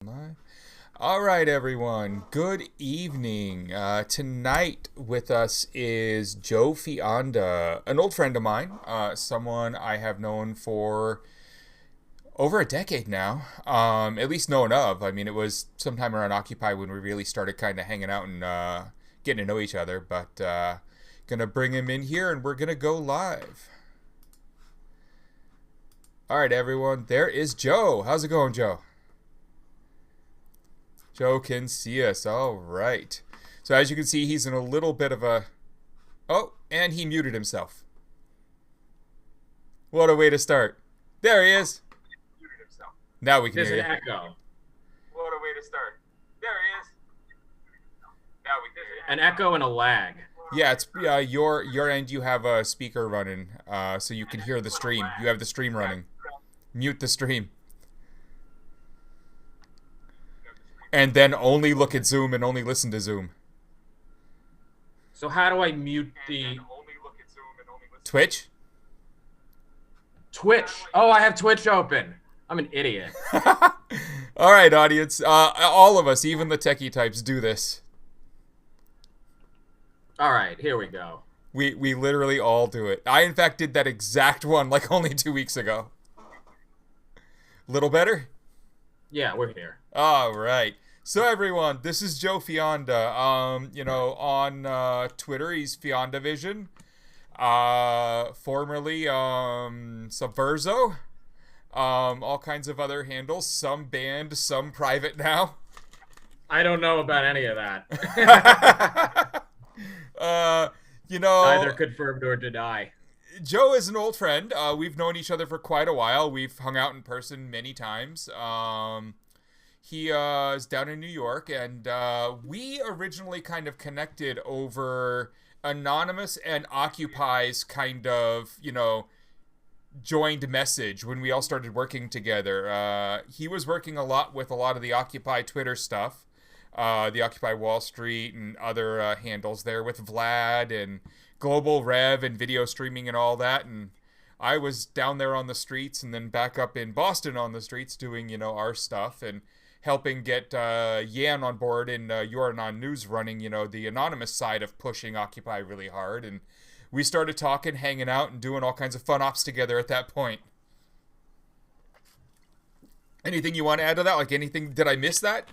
live. All right, everyone. Good evening. Tonight with us is Joe Fionda, an old friend of mine, someone I have known for over a decade now, at least known of. I mean, it was sometime around Occupy when we really started kind of hanging out and getting to know each other, but gonna bring him in here and we're gonna go live. All right, everyone. There is Joe. How's it going, Joe? Joe can see us. All right. So as you can see, he's in a little bit of a... Oh, and he muted himself. What a way to start. There he is. Now we can There's hear an you. echo. What a way to start. There he is. Now we can hear you. An echo and a lag. Yeah, it's your end. You have a speaker running, so you can hear the stream. You have the stream running. Mute the stream. And then only look at Zoom and only listen to Zoom. So how do I mute the Twitch? Twitch? Oh, I have Twitch open. I'm an idiot. All right, audience. All of us, even the techie types, do this. All right, here we go. We literally all do it. I, in fact, did that exact one like only 2 weeks ago. Little better? Yeah, we're here. All right. So everyone, this is Joe Fionda. On Twitter, he's Fionda Vision. Formerly Subverso. All kinds of other handles. Some banned, some private now. I don't know about any of that. Neither confirmed or deny. Joe is an old friend. We've known each other for quite a while. We've hung out in person many times. He is down in New York, and we originally kind of connected over Anonymous and Occupy's kind of, joined message when we all started working together. He was working a lot with a lot of the Occupy Twitter stuff, the Occupy Wall Street and other handles there with Vlad and Global Rev and video streaming and all that, and I was down there on the streets and then back up in Boston on the streets doing, our stuff and helping get Yan on board and Yoranon News running, the anonymous side of pushing Occupy really hard, and we started talking, hanging out, and doing all kinds of fun ops together at that point. Anything you want to add to that? Like anything, did I miss that?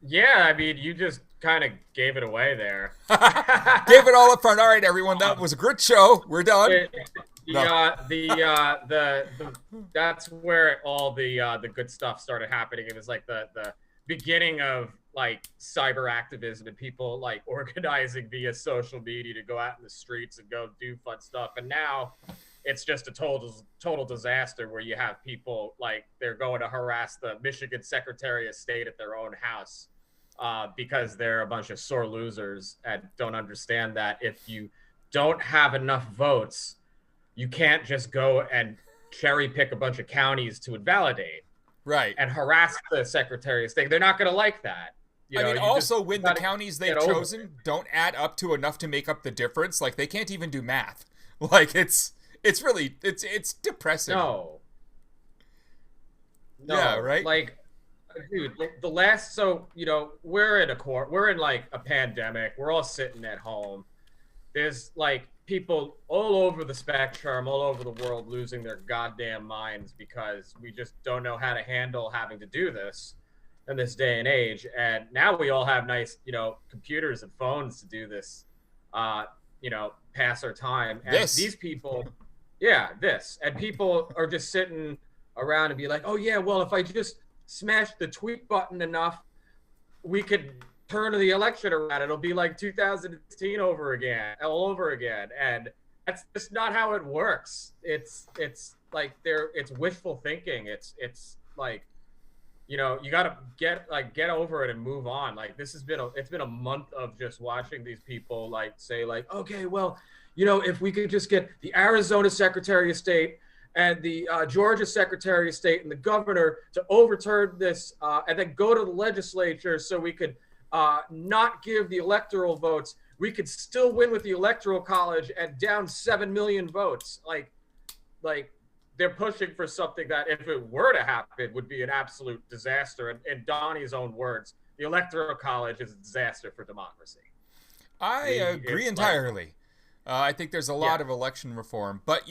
Yeah, I mean, you just kind of gave it away there. Gave it all up front. All right, everyone, that was a good show. We're done. That's where all the good stuff started happening. It was like the beginning of like cyber activism and people like organizing via social media to go out in the streets and go do fun stuff. And now it's just a total disaster where you have people like they're going to harass the Michigan Secretary of State at their own house because they're a bunch of sore losers and don't understand that if you don't have enough votes, you can't just go and cherry pick a bunch of counties to invalidate. Right. And harass the Secretary of State. They're not going to like that. Also, when the counties they've chosen don't add up to enough to make up the difference, like they can't even do math. Like it's really depressing. No. Yeah, right? Like, dude, we're in like a pandemic. We're all sitting at home. There's like people all over the spectrum, all over the world losing their goddamn minds because we just don't know how to handle having to do this in this day and age. And now we all have nice, computers and phones to do this, pass our time. And these people, and people are just sitting around and be like, oh yeah, well, if I just smash the tweet button enough, we could turn the election around. It'll be like 2016 all over again. And that's just not how it works. It's like it's wishful thinking. It's like, you gotta get over it and move on. Like it's been a month of just watching these people like say like, okay, well, if we could just get the Arizona Secretary of State and the Georgia Secretary of State and the governor to overturn this and then go to the legislature so we could not give the electoral votes, we could still win with the electoral college and down 7 million votes. Like they're pushing for something that, if it were to happen, would be an absolute disaster. And in Donnie's own words, the Electoral College is a disaster for democracy. I agree It's like, entirely. I think there's a lot of election reform, but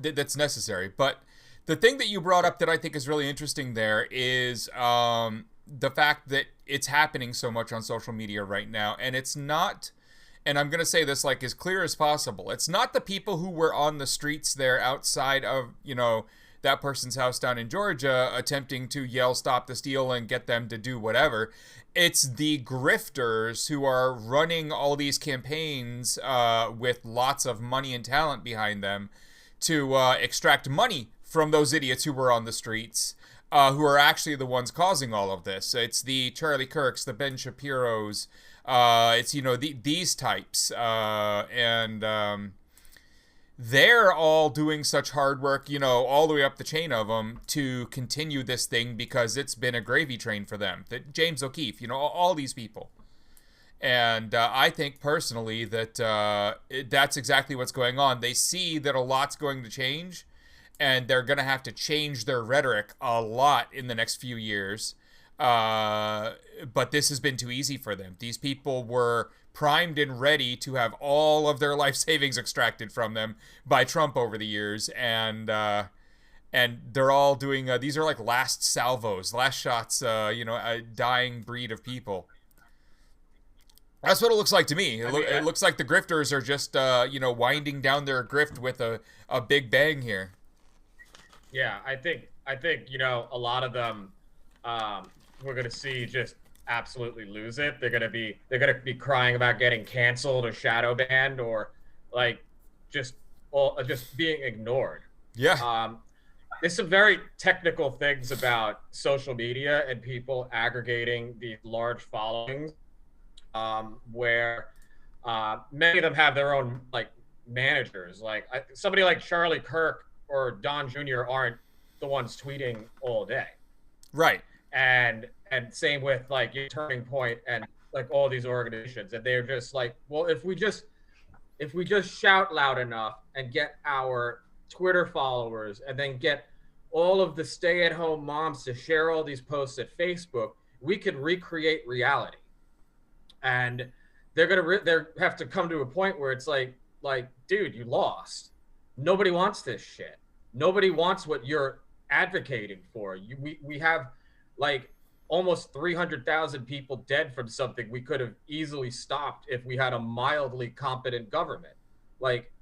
that's necessary. But the thing that you brought up that I think is really interesting there is the fact that it's happening so much on social media right now, and it's not. And I'm going to say this like as clear as possible. It's not the people who were on the streets there outside of, that person's house down in Georgia attempting to yell stop the steal and get them to do whatever. It's the grifters who are running all these campaigns with lots of money and talent behind them to extract money from those idiots who were on the streets, who are actually the ones causing all of this. It's the Charlie Kirks, the Ben Shapiros, it's these types, and they're all doing such hard work, all the way up the chain of them to continue this thing because it's been a gravy train for them. That James O'Keefe, all these people, and I think personally that that's exactly what's going on. They see that a lot's going to change, and they're going to have to change their rhetoric a lot in the next few years. But this has been too easy for them. These people were primed and ready to have all of their life savings extracted from them by Trump over the years, and they're all doing these are like last salvos, last shots, a dying breed of people. That's what it looks like to me. It looks like the grifters are just winding down their grift with a big bang here. Yeah, I think a lot of them we're going to see just absolutely lose it. They're going to be crying about getting canceled or shadow banned or like just being ignored. Yeah. There's some very technical things about social media and people aggregating these large followings, where many of them have their own like managers. Like somebody like Charlie Kirk or Don Jr. aren't the ones tweeting all day. Right. And same with like your Turning Point and like all these organizations, and they're just like, well, if we just shout loud enough and get our Twitter followers and then get all of the stay-at-home moms to share all these posts at Facebook, we could recreate reality. And they're gonna have to come to a point where it's like, dude, you lost. Nobody wants this shit. Nobody wants what you're advocating for. We have like almost 300,000 people dead from something we could have easily stopped if we had a mildly competent government. Like,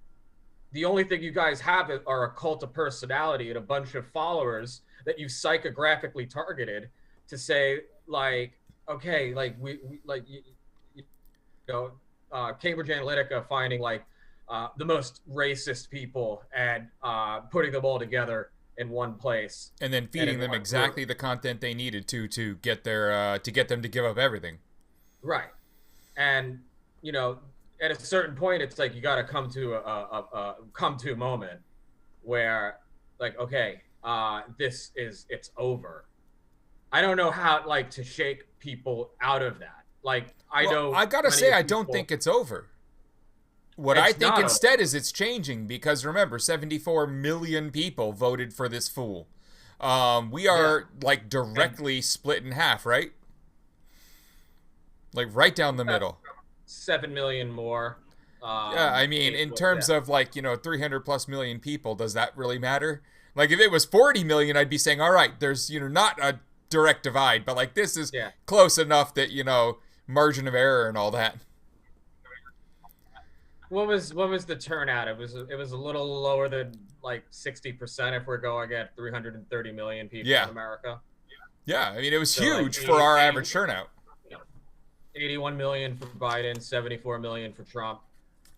the only thing you guys have are a cult of personality and a bunch of followers that you've psychographically targeted to say, like, okay, like we like Cambridge Analytica finding like the most racist people and putting them all together in one place, and then feeding them exactly the content they needed to get them to give up everything. Right. And at a certain point, it's like you got to come to a moment where, like, okay, it's over. I don't know how to shake people out of that. Like, I gotta say, I don't think it's over. What I think instead is it's changing, because remember, 74 million people voted for this fool. We are like directly split in half, right? Like right down the middle. 7 million more. Yeah, I mean, in terms of 300 plus million people, does that really matter? Like if it was 40 million, I'd be saying, all right, there's not a direct divide, but like this is close enough that margin of error and all that. What was the turnout? It was a little lower than like 60% if we're going at 330 million people in America. Yeah, I mean it was huge for our average turnout. 81 million for Biden, 74 million for Trump.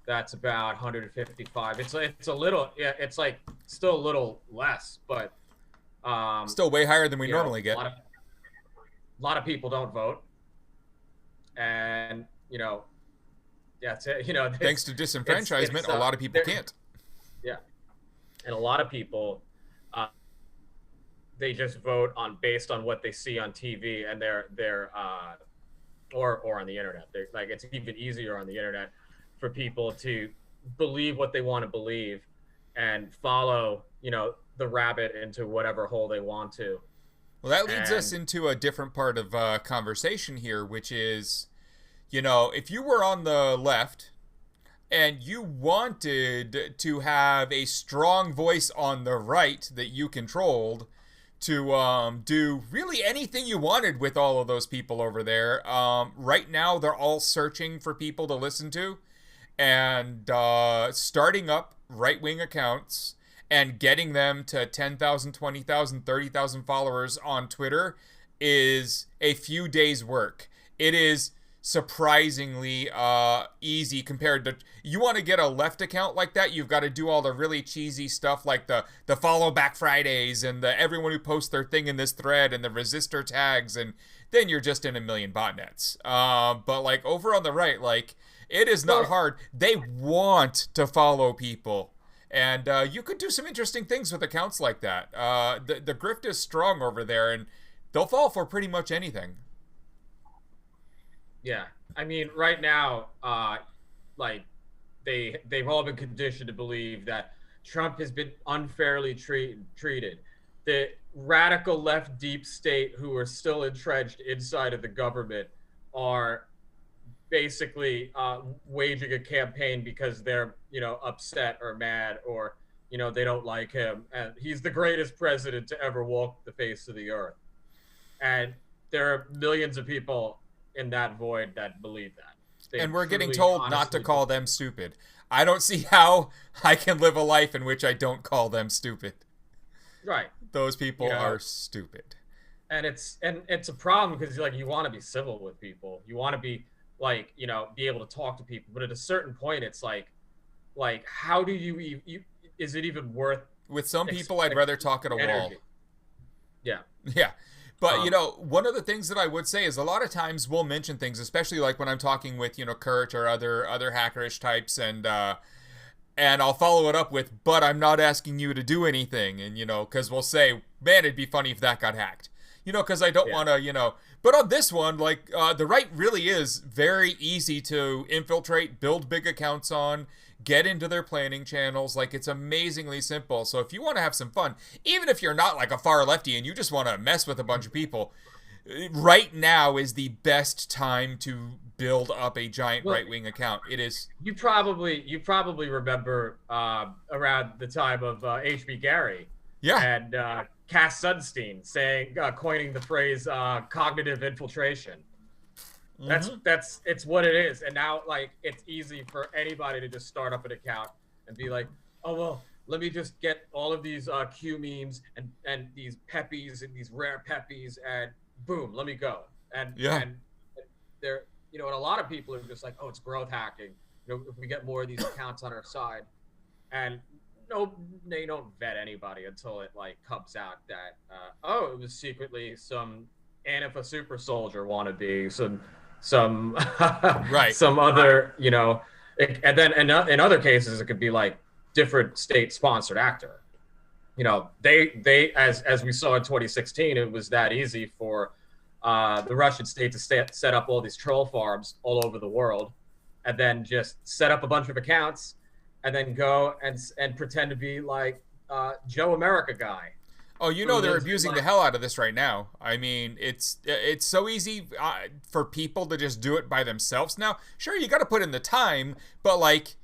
That's about 155. It's a little, it's like still a little less, but still way higher than we normally get. A lot of people don't vote, and that's it. Thanks to disenfranchisement, a lot of people can't. Yeah, and a lot of people, they just vote based on what they see on TV and their or on the internet. They're, like, it's even easier on the internet for people to believe what they want to believe and follow, the rabbit into whatever hole they want to. Well, that leads us And into a different part of conversation here, which is, you know, if you were on the left and you wanted to have a strong voice on the right that you controlled to do really anything you wanted with all of those people over there, right now they're all searching for people to listen to and starting up right-wing accounts and getting them to 10,000, 20,000, 30,000 followers on Twitter is a few days' work. It is surprisingly easy compared to, you want to get a left account like that, you've got to do all the really cheesy stuff like the follow back Fridays and the everyone who posts their thing in this thread and the resistor tags, and then you're just in a million botnets. But like over on the right, like it is not hard. They want to follow people. And you could do some interesting things with accounts like that. The grift is strong over there, and they'll fall for pretty much anything. yeah, I mean, right now, like they've all been conditioned to believe that Trump has been unfairly treated. The radical left deep state who are still entrenched inside of the government are basically waging a campaign because they're, you know, upset or mad, or, you know, they don't like him and he's the greatest president to ever walk the face of the earth. And there are millions of people in that void that believe that. And we're getting told not to call them stupid. I don't see how I can live a life in which I don't call them stupid. Right. Those people are stupid. And it's a problem because like you want to be civil with people. You want to be like, you know, be able to talk to people, but at a certain point it's like how do you is it even worth? With some people I'd rather talk at a wall. Yeah. Yeah. But, you know, one of the things that I would say is a lot of times we'll mention things, especially like when I'm talking with, you know, Kurt or other hackerish types, and I'll follow it up with, but I'm not asking you to do anything. And, you know, because we'll say, man, it'd be funny if that got hacked. You know, because I don't want to, you know. But on this one, like, the right really is very easy to infiltrate, build big accounts on, get into their planning channels. Like, it's amazingly simple. So if you want to have some fun, even if you're not like a far lefty and you just want to mess with a bunch of people, right now is the best time to build up a giant right-wing account. It is. You probably remember around the time of H.B. Gary. Yeah. And Cass Sunstein saying, coining the phrase cognitive infiltration. That's it's what it is. And now, like, it's easy for anybody to just start up an account and be like, oh, well, let me just get all of these Q memes and these peppies and these rare peppies, and boom, let me go. And they're, you know, and a lot of people are just like, oh, it's growth hacking. You know, if we get more of these accounts on our side. And no, they don't vet anybody until it like comes out that it was secretly some Antifa super soldier wannabe, some right, some other, you know, and then in other cases it could be like different state sponsored actor. You know, they as we saw in 2016, it was that easy for the Russian state to set up all these troll farms all over the world, and then just set up a bunch of accounts. And then go and pretend to be like Joe America guy. Oh, you know they're abusing the hell out of this right now. I mean, it's so easy for people to just do it by themselves now. Sure, you got to put in the time, but like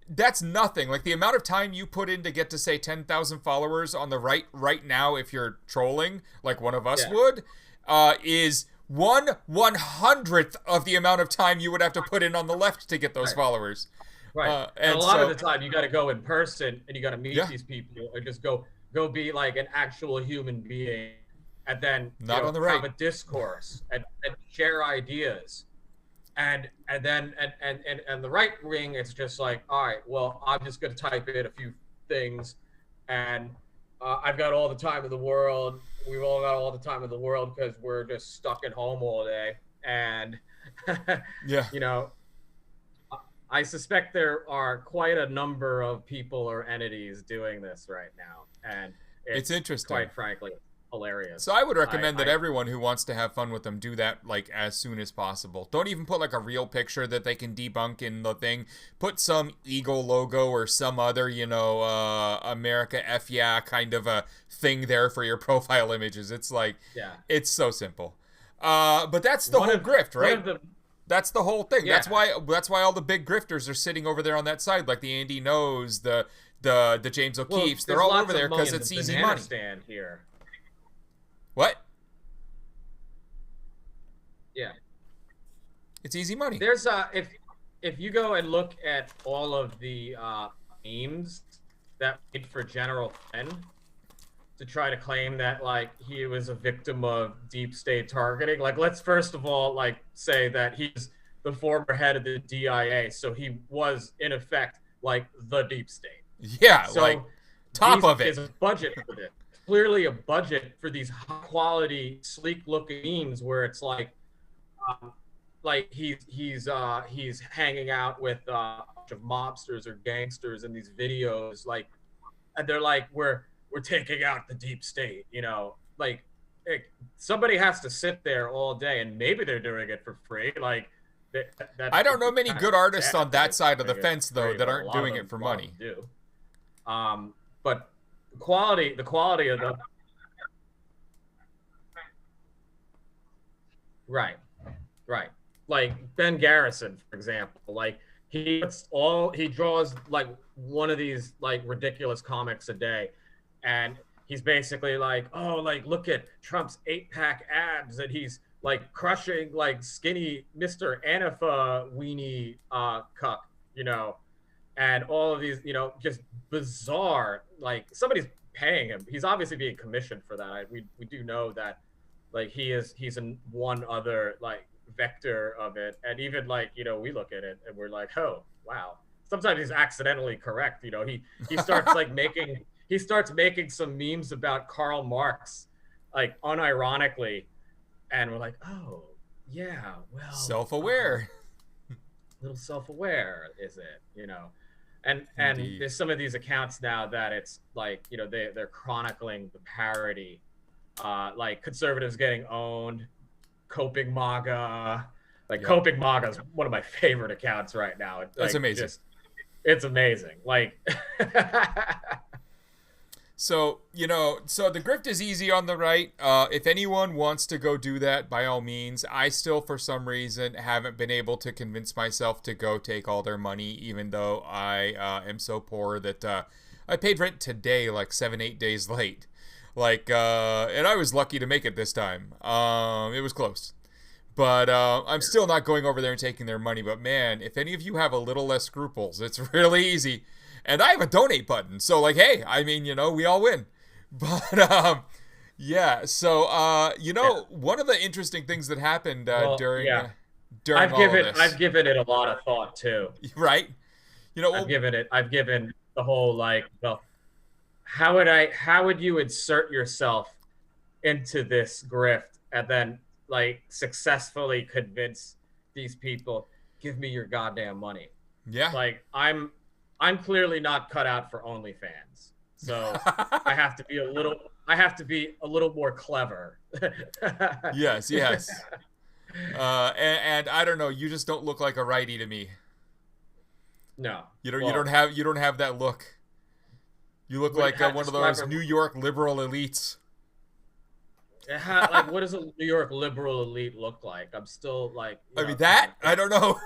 that's nothing. Like the amount of time you put in to get to say 10,000 followers on the right now, if you're trolling like one of us would, is 1/100th of the amount of time you would have to put in on the left to get those followers. Right. And a lot of the time you got to go in person and you got to meet these people, or just go be like an actual human being, and then not on the right, have a discourse and share ideas. And then the right wing, it's just like, all right, well, I'm just going to type in a few things, and I've got all the time in the world. We've all got all the time in the world because we're just stuck at home all day. And you know, I suspect there are quite a number of people or entities doing this right now, and it's interesting. Quite frankly, hilarious. So I would recommend that I everyone who wants to have fun with them do that like as soon as possible. Don't even put like a real picture that they can debunk in the thing. Put some Eagle logo or some other, America F yeah kind of a thing there for your profile images. It's like, yeah. it's so simple. But that's the whole grift, right? That's the whole thing. Yeah. That's why all the big grifters are sitting over there on that side, like the Andy Knows, the James O'Keefe's. They're all over there because it's easy money. Stand here. What? Yeah. It's easy money. There's if you go and look at all of the memes that made for General Flynn to try to claim that like he was a victim of deep state targeting, like let's first of all like say that he's the former head of the DIA, so he was in effect like the deep state. Yeah, so like top of it. Is a budget for this. Clearly a budget for these high quality, sleek looking memes where it's like he's hanging out with a bunch of mobsters or gangsters in these videos, like, and they're like, we're taking out the deep state, like somebody has to sit there all day, and maybe they're doing it for free. Like, I don't know many good artists on that side of the fence though that aren't doing it for money. But the quality of the right, like Ben Garrison, for example, like he draws like one of these like ridiculous comics a day, and he's basically like, oh, like look at Trump's 8-pack abs, and he's like crushing like skinny Mr. Antifa weenie cuck, and all of these, just bizarre, like somebody's paying him. He's obviously being commissioned for that. We do know that, like he's in one other like vector of it, and even like we look at it and we're like, oh wow. Sometimes he's accidentally correct. He starts like making some memes about Karl Marx, like unironically, and we're like, oh yeah, well, self-aware. Little self-aware, is it? And Indeed. there's some of these accounts now that it's like they're chronicling the parody, like conservatives getting owned, coping MAGA, like coping MAGA is one of my favorite accounts right now. That's amazing. It's amazing. Like, so the grift is easy on the right. If anyone wants to go do that, by all means. I still, for some reason, haven't been able to convince myself to go take all their money, even though I am so poor that I paid rent today, like 7-8 days late. Like, and I was lucky to make it this time. It was close. But I'm still not going over there and taking their money. But man, if any of you have a little less scruples, it's really easy. And I have a donate button. So like, hey, I mean, we all win. But yeah. So one of the interesting things that happened during all of this. I've given it a lot of thought too. Right. I've given the whole like, well, how would you insert yourself into this grift and then like successfully convince these people, give me your goddamn money? Yeah. Like I'm clearly not cut out for OnlyFans, so I have to be a little more clever. Yes. And I don't know, you just don't look like a righty to me. No. You don't have that look. You look like one of those New York liberal elites. Like, what does a New York liberal elite look like? I'm still like. I don't know.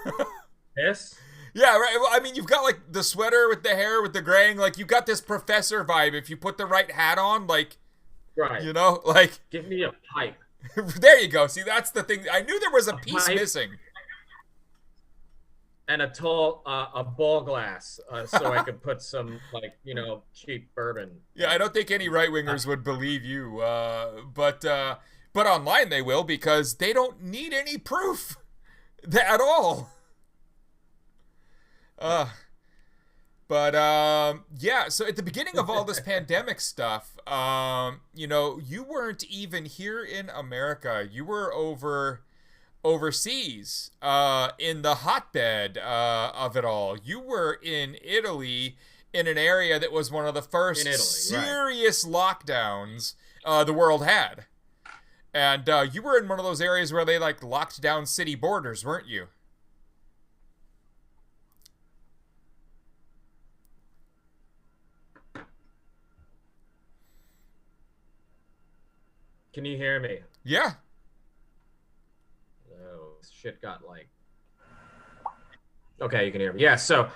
This? Yeah, right. Well, I mean, you've got like the sweater with the hair with the graying. Like, you got this professor vibe. If you put the right hat on, like, right. Like. Give me a pipe. There you go. See, that's the thing. I knew there was a piece missing. And a ball glass, so I could put some like cheap bourbon. Yeah, I don't think any right wingers would believe you, but online they will, because they don't need any proof at all. Yeah. So at the beginning of all this pandemic stuff, you weren't even here in America. You were overseas, in the hotbed of it all. You were in Italy, in an area that was one of the first serious lockdowns the world had. And you were in one of those areas where they like locked down city borders, weren't you? Can you hear me? Yeah. Oh, shit got like. Okay, you can hear me. Yeah, so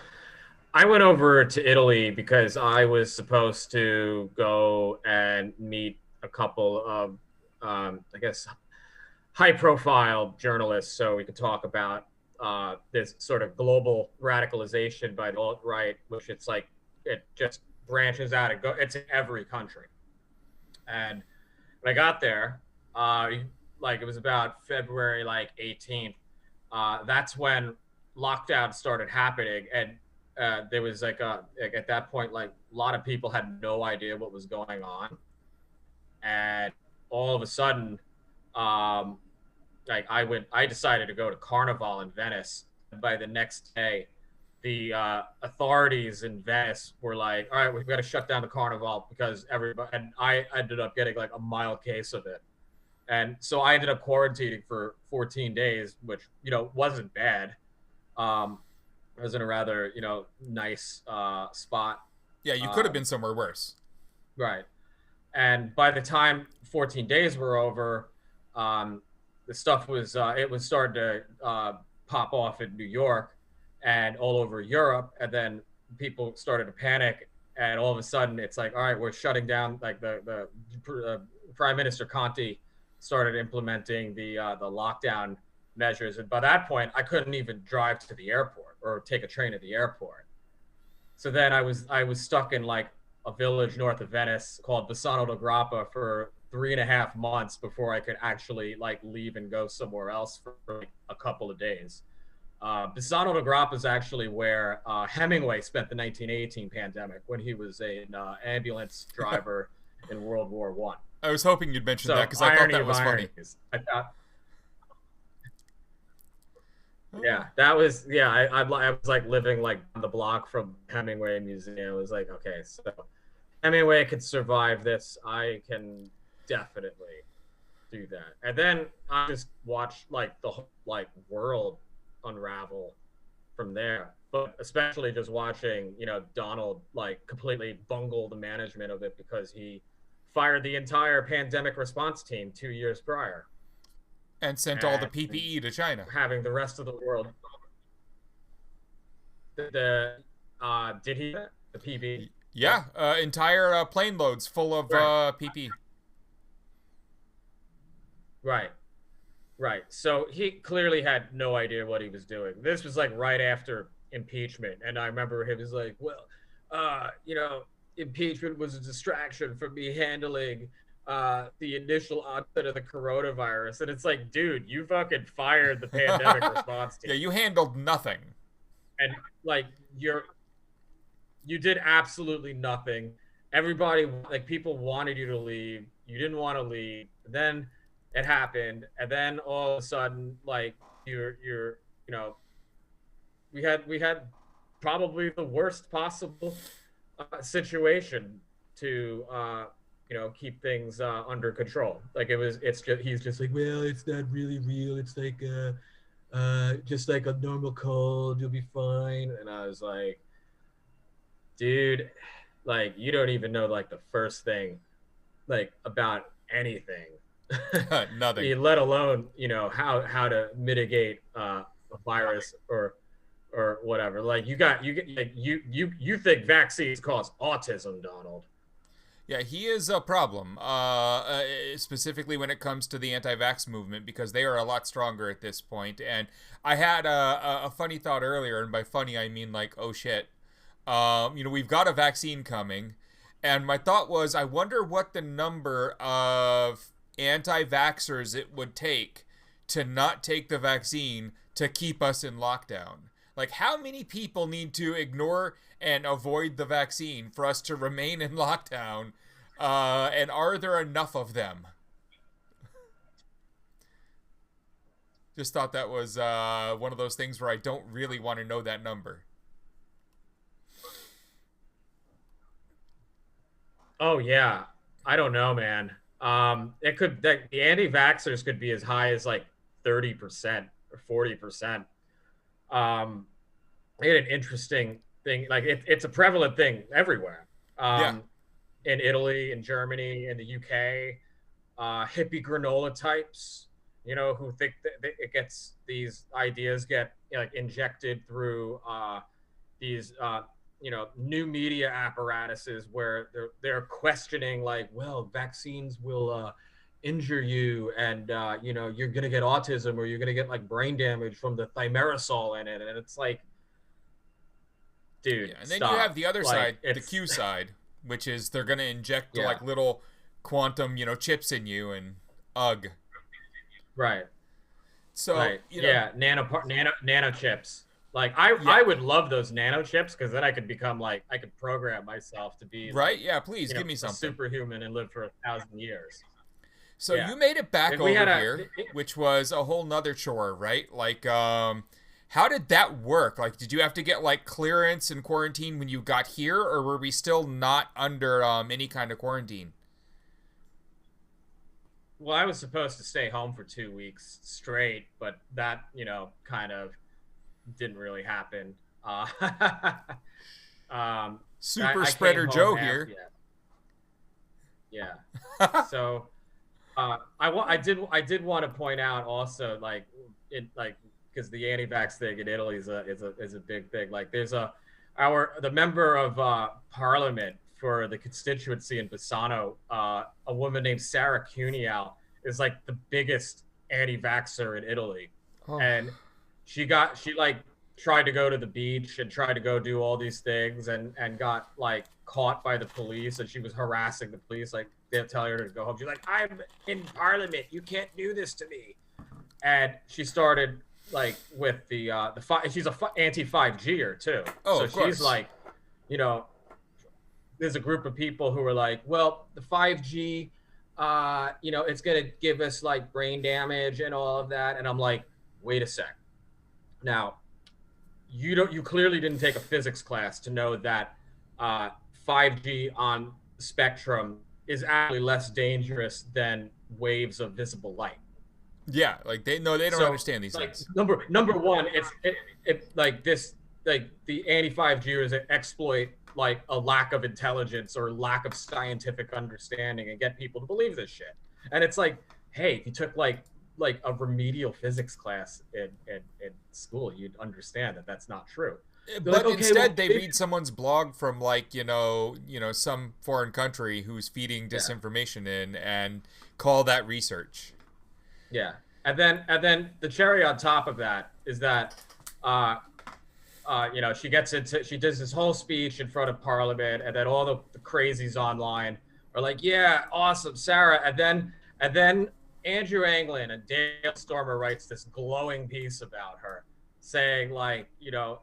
I went over to Italy because I was supposed to go and meet a couple of, I guess, high-profile journalists, so we could talk about this sort of global radicalization by the alt-right, which it's like it just branches out and it's in every country. And when I got there, like it was about February like 18th. That's when lockdown started happening, and there was like at that point like a lot of people had no idea what was going on, and all of a sudden, like I decided to go to Carnival in Venice. And by the next day, the authorities in Venice were like, "All right, we've got to shut down the Carnival because everybody." And I ended up getting like a mild case of it, and so I ended up quarantining for 14 days, which wasn't bad. I was in a rather nice spot. Yeah, you could have been somewhere worse. Right. And by the time 14 days were over, the stuff was it was starting to pop off in New York and all over Europe, and then people started to panic, and all of a sudden it's like, all right, we're shutting down. Like the Prime Minister Conte started implementing the lockdown measures, and by that point I couldn't even drive to the airport or take a train to the airport. So then I was stuck in like a village north of Venice called Bassano del Grappa for 3.5 months before I could actually like leave and go somewhere else for like a couple of days. Bassano del Grappa is actually where Hemingway spent the 1918 pandemic when he was an ambulance driver in World War One. I was hoping you'd mention that because I thought that was funny. I thought, yeah, that was I was like living like on the block from Hemingway Museum. It was like, okay, so Hemingway could survive this. I can definitely do that. And then I just watched like the whole like world unravel from there. But especially just watching, Donald like completely bungle the management of it because he fired the entire pandemic response team 2 years prior. And sent all the PPE to China. Having the rest of the world. Did he the PPE? Yeah, entire plane loads full of PPE. Right. So he clearly had no idea what he was doing. This was like right after impeachment, and I remember he was like, "Well, impeachment was a distraction from me handling the initial onset of the coronavirus." And it's like, dude, you fucking fired the pandemic response team. Yeah, you handled nothing. And like you did absolutely nothing. Everybody, like, people wanted you to leave. You didn't want to leave. Then it happened, and then all of a sudden, like, you're we had probably the worst possible situation to keep things under control. Like he's just like, well, it's not really real. It's like just like a normal cold. You'll be fine. And I was like, dude, like, you don't even know like the first thing like about anything. Nothing. Let alone how to mitigate a virus or whatever. Like you think vaccines cause autism, Donald? Yeah, he is a problem, specifically when it comes to the anti-vax movement, because they are a lot stronger at this point. And I had a funny thought earlier, and by funny I mean like, oh shit. We've got a vaccine coming, and my thought was, I wonder what the number of anti-vaxxers it would take to not take the vaccine to keep us in lockdown. Like, how many people need to ignore and avoid the vaccine for us to remain in lockdown? And are there enough of them? Just thought that was one of those things where I don't really want to know that number. Oh, yeah. I don't know, man. It could the anti-vaxxers could be as high as like 30% or 40%. Um, they had an interesting thing. Like it's a prevalent thing everywhere. Yeah. In Italy, in Germany, in the UK, hippie granola types, who think that it gets these ideas get like injected through these new media apparatuses where they're questioning like, well, vaccines will injure you, and you're gonna get autism, or you're gonna get like brain damage from the thimerosal in it, and it's like, dude, Yeah. And then you have stop. the other Like side, the it's Q side, which is they're going to inject yeah, like little quantum, chips in you and ugh. right. So, Right. Yeah. Nano chips. Like yeah. I would love those nano chips, because then I could become like, I could program myself to be Right? like, Yeah, please give me a something. superhuman and live for 1,000 years. So Yeah. you made it back And we over had a here, which was a whole nother chore, right? Like, how did that work? Like, did you have to get like clearance and quarantine when you got here, or were we still not under any kind of quarantine? well, I was supposed to stay home for 2 weeks straight, but that, kind of didn't really happen. Um, Super I came spreader home Joe after, here. yeah. So I did want to point out also, like, because the anti-vax thing in Italy is a big thing. Like, there's the member of parliament for the constituency in Bassano, a woman named Sarah Cunial, is like the biggest anti-vaxxer in Italy, Oh. and she like tried to go to the beach and tried to go do all these things, and got like caught by the police, and she was harassing the police. Like, they'll tell her to go home. She's like, I'm in parliament, you can't do this to me. And she started like with she's a anti 5Ger too. Oh, So of she's course. like, you know, there's a group of people who are like, well, the 5G, it's gonna give us like brain damage and all of that. And I'm like, wait a sec. Now, you clearly didn't take a physics class to know that 5G on the spectrum is actually less dangerous than waves of visible light. Yeah, like they don't So, understand these like, things. number one, it like this, like the anti 5Gers exploit like a lack of intelligence or lack of scientific understanding and get people to believe this shit. And it's like, hey, if you took like a remedial physics class in school, you'd understand that that's not true. They're like, But okay, well, instead, they maybe, read someone's blog from like some foreign country who's feeding yeah, disinformation in and call that research. yeah. And then the cherry on top of that is that uh, she does this whole speech in front of Parliament, and then all the crazies online are like, "Yeah, awesome, Sarah." And then Andrew Anglin and Dale Stormer writes this glowing piece about her, saying like,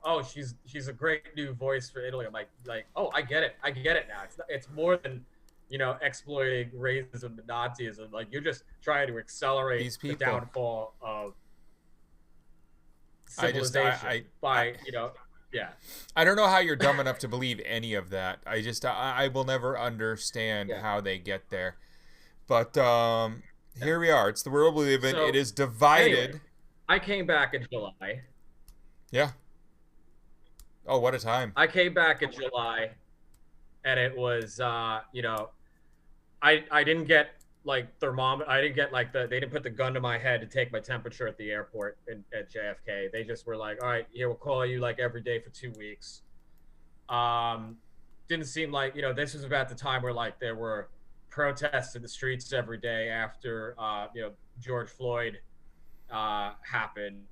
oh, she's a great new voice for Italy. I'm like, oh, I get it now. It's more than exploiting racism and Nazism. Like, you're just trying to accelerate These the people. downfall of I just civilization I by yeah, I don't know how you're dumb enough to believe any of that. I will never understand yeah. how they get there. But here we are. It's the world we live in. It So is anyway, divided. I came back in July. Yeah. Oh, what a time. I came back in July, and it was I didn't get like thermometer. I didn't get like they didn't put the gun to my head to take my temperature at the airport at JFK. They just were like, all right, here, we'll call you like every day for 2 weeks. Didn't seem like, this was about the time where like there were protests in the streets every day after George Floyd happened,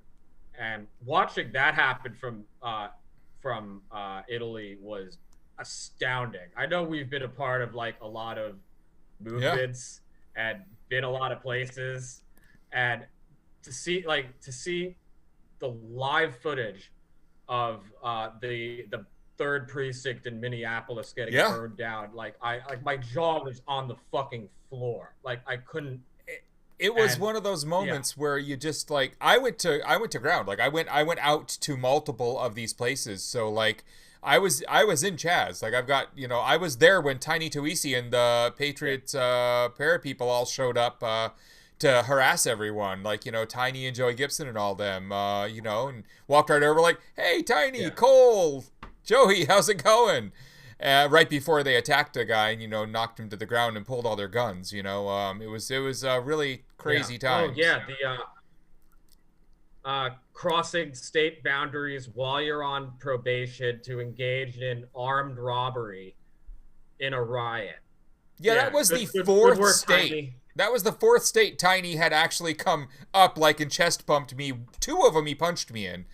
and watching that happen from Italy was astounding. I know we've been a part of like a lot of Yeah. movements and been a lot of places, and to see the live footage of the third precinct in Minneapolis getting Yeah. burned down, like my jaw was on the fucking floor. Like, I couldn't. It was And one of those yeah, moments where you just like I went to ground. Like I went out to multiple of these places. So like I was in Chaz. Like I've got, I was there when Tiny Tuisi and the Patriots para people all showed up to harass everyone. Like, Tiny and Joey Gibson and all them, and walked right over like, "Hey, Tiny, Cole, Joey, how's it going?" Right before they attacked a guy and knocked him to the ground and pulled all their guns. It was really crazy times. Oh yeah, the crossing state boundaries while you're on probation to engage in armed robbery in a riot. Yeah, that was the fourth state. Tiny. That was the fourth state Tiny had actually come up like and chest bumped me. Two of them he punched me in.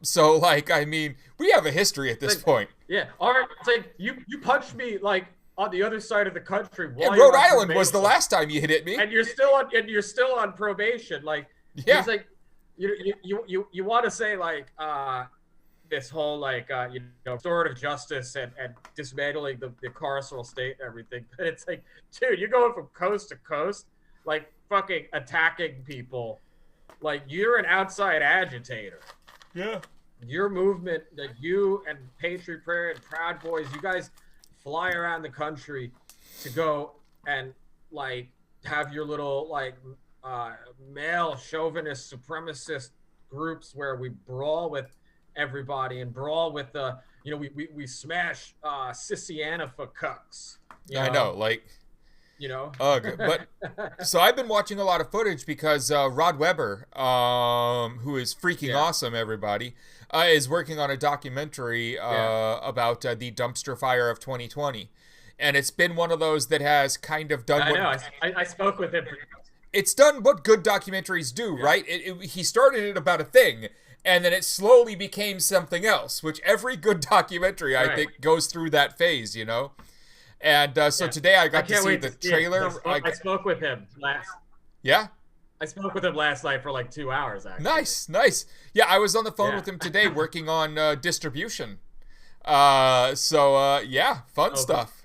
So like, I mean, we have a history at this point. Yeah. All right. It's like you punched me like on the other side of the country. While Rhode Island was the last time you hit me, and you're still on probation. Like, it's like you want to say like this whole like restorative justice and dismantling the carceral state and everything, but it's like, dude, you're going from coast to coast, like fucking attacking people, like you're an outside agitator. Yeah. Your movement, like you and Patriot Prayer and Proud Boys, you guys fly around the country to go and like have your little like male chauvinist supremacist groups where we brawl with everybody and brawl with the we smash sissy Antifa cucks. I know, like but so I've been watching a lot of footage because Rod Weber, who is freaking awesome, everybody, is working on a documentary about the dumpster fire of 2020, and it's been one of those that has kind of done. I spoke with him. It's done what good documentaries do, right? He started it about a thing, and then it slowly became something else, which every good documentary, I think, goes through that phase, And so today I got to see the trailer. I spoke with him last. Yeah? I spoke with him last night for like 2 hours, actually. Nice. Yeah, I was on the phone with him today working on distribution. Fun stuff.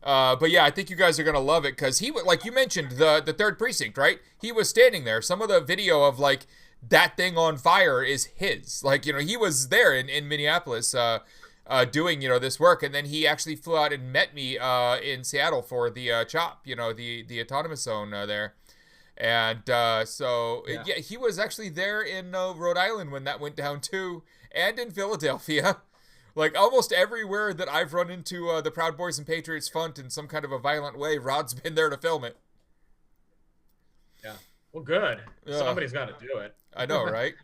But yeah, I think you guys are going to love it because he, like you mentioned, the third precinct, right? He was standing there. Some of the video of like that thing on fire is his. Like, he was there in Minneapolis doing, this work. And then he actually flew out and met me in Seattle for the CHOP, the autonomous zone there. And he was actually there in Rhode Island when that went down too, and in Philadelphia. Like almost everywhere that I've run into the Proud Boys and Patriots Fund in some kind of a violent way, Rod's been there to film it. Yeah. Well, good. Somebody's got to do it. I know, right?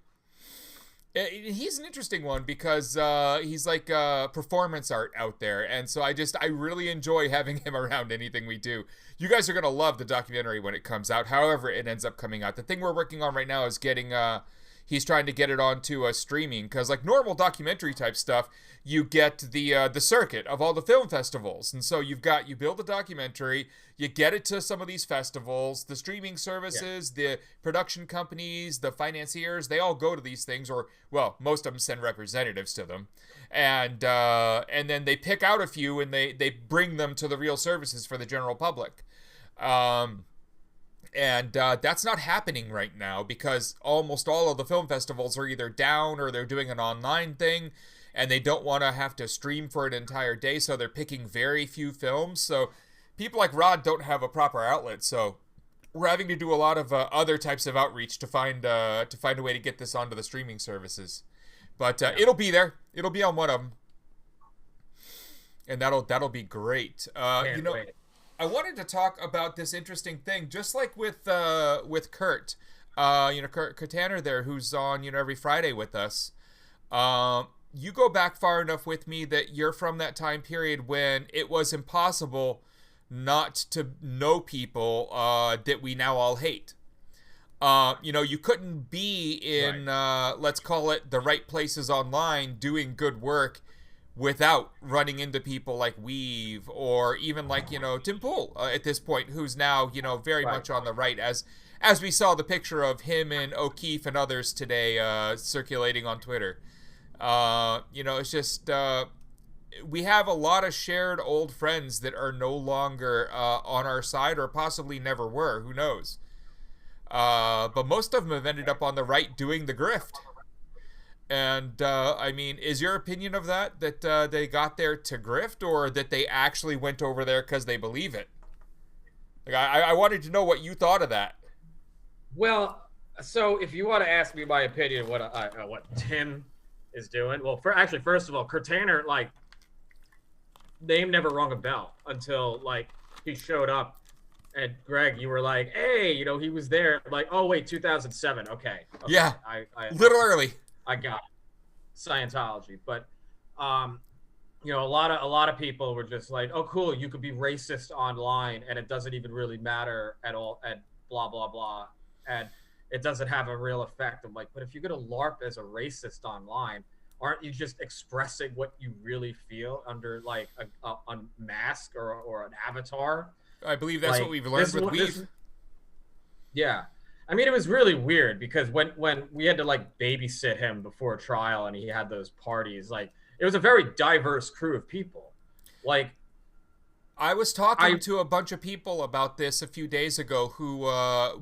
He's an interesting one because he's like performance art out there. And so I really enjoy having him around anything we do. You guys are going to love the documentary when it comes out, however it ends up coming out. The thing we're working on right now is getting... he's trying to get it onto streaming because like normal documentary type stuff, you get the circuit of all the film festivals. And so you build a documentary, you get it to some of these festivals, the streaming services, the production companies, the financiers, they all go to these things, or, well, most of them send representatives to them. And then they pick out a few and they bring them to the real services for the general public. And that's not happening right now because almost all of the film festivals are either down or they're doing an online thing and they don't want to have to stream for an entire day, so they're picking very few films. So people like Rod don't have a proper outlet, so we're having to do a lot of other types of outreach to find a way to get this onto the streaming services. But it'll be there. It'll be on one of them. And that'll be great. Wait. I wanted to talk about this interesting thing, just like with Kurt, Kurt Tanner there, who's on, every Friday with us. You go back far enough with me that you're from that time period when it was impossible not to know people that we now all hate. You couldn't be in, let's call it, the right places online doing good work without running into people like Weave or even like, Tim Pool at this point, who's now, very much on the right, as we saw the picture of him and O'Keefe and others today circulating on Twitter. It's just, we have a lot of shared old friends that are no longer on our side or possibly never were, who knows. But most of them have ended up on the right doing the grift. And I mean, is your opinion of that they got there to grift, or that they actually went over there because they believe it? Like, I wanted to know what you thought of that. Well, so if you want to ask me my opinion, what Tim is doing, well, first of all, Curtainer, like, name never rung a bell until like he showed up, and Greg, you were like, hey, you know, he was there. I'm like, oh wait, 2007. Okay. Yeah, I little early. I got it. Scientology, but you know, a lot of people were just like, oh cool, you could be racist online and it doesn't even really matter at all, and blah blah blah, and it doesn't have a real effect. I'm like, but if you're gonna LARP as a racist online, aren't you just expressing what you really feel under like a mask or an avatar? I believe that's Like, what we've learned with Weave. Yeah. I mean, it was really weird because when we had to like babysit him before trial and he had those parties, like it was a very diverse crew of people. Like, I was talking to a bunch of people about this a few days ago who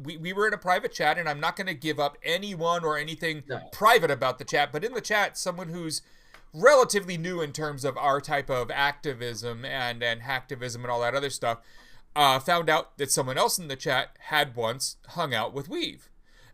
we were in a private chat, and I'm not going to give up anyone or anything private about the chat, but in the chat, someone who's relatively new in terms of our type of activism and hacktivism and all that other stuff, found out that someone else in the chat had once hung out with Weave.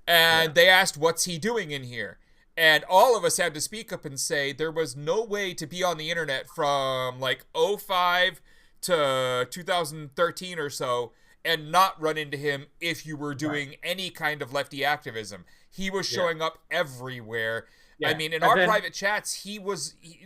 And they asked, what's he doing in here? And all of us had to speak up and say there was no way to be on the internet from like 05 to 2013 or so and not run into him if you were doing any kind of lefty activism. He was showing up everywhere. Yeah. I mean, in our private chats,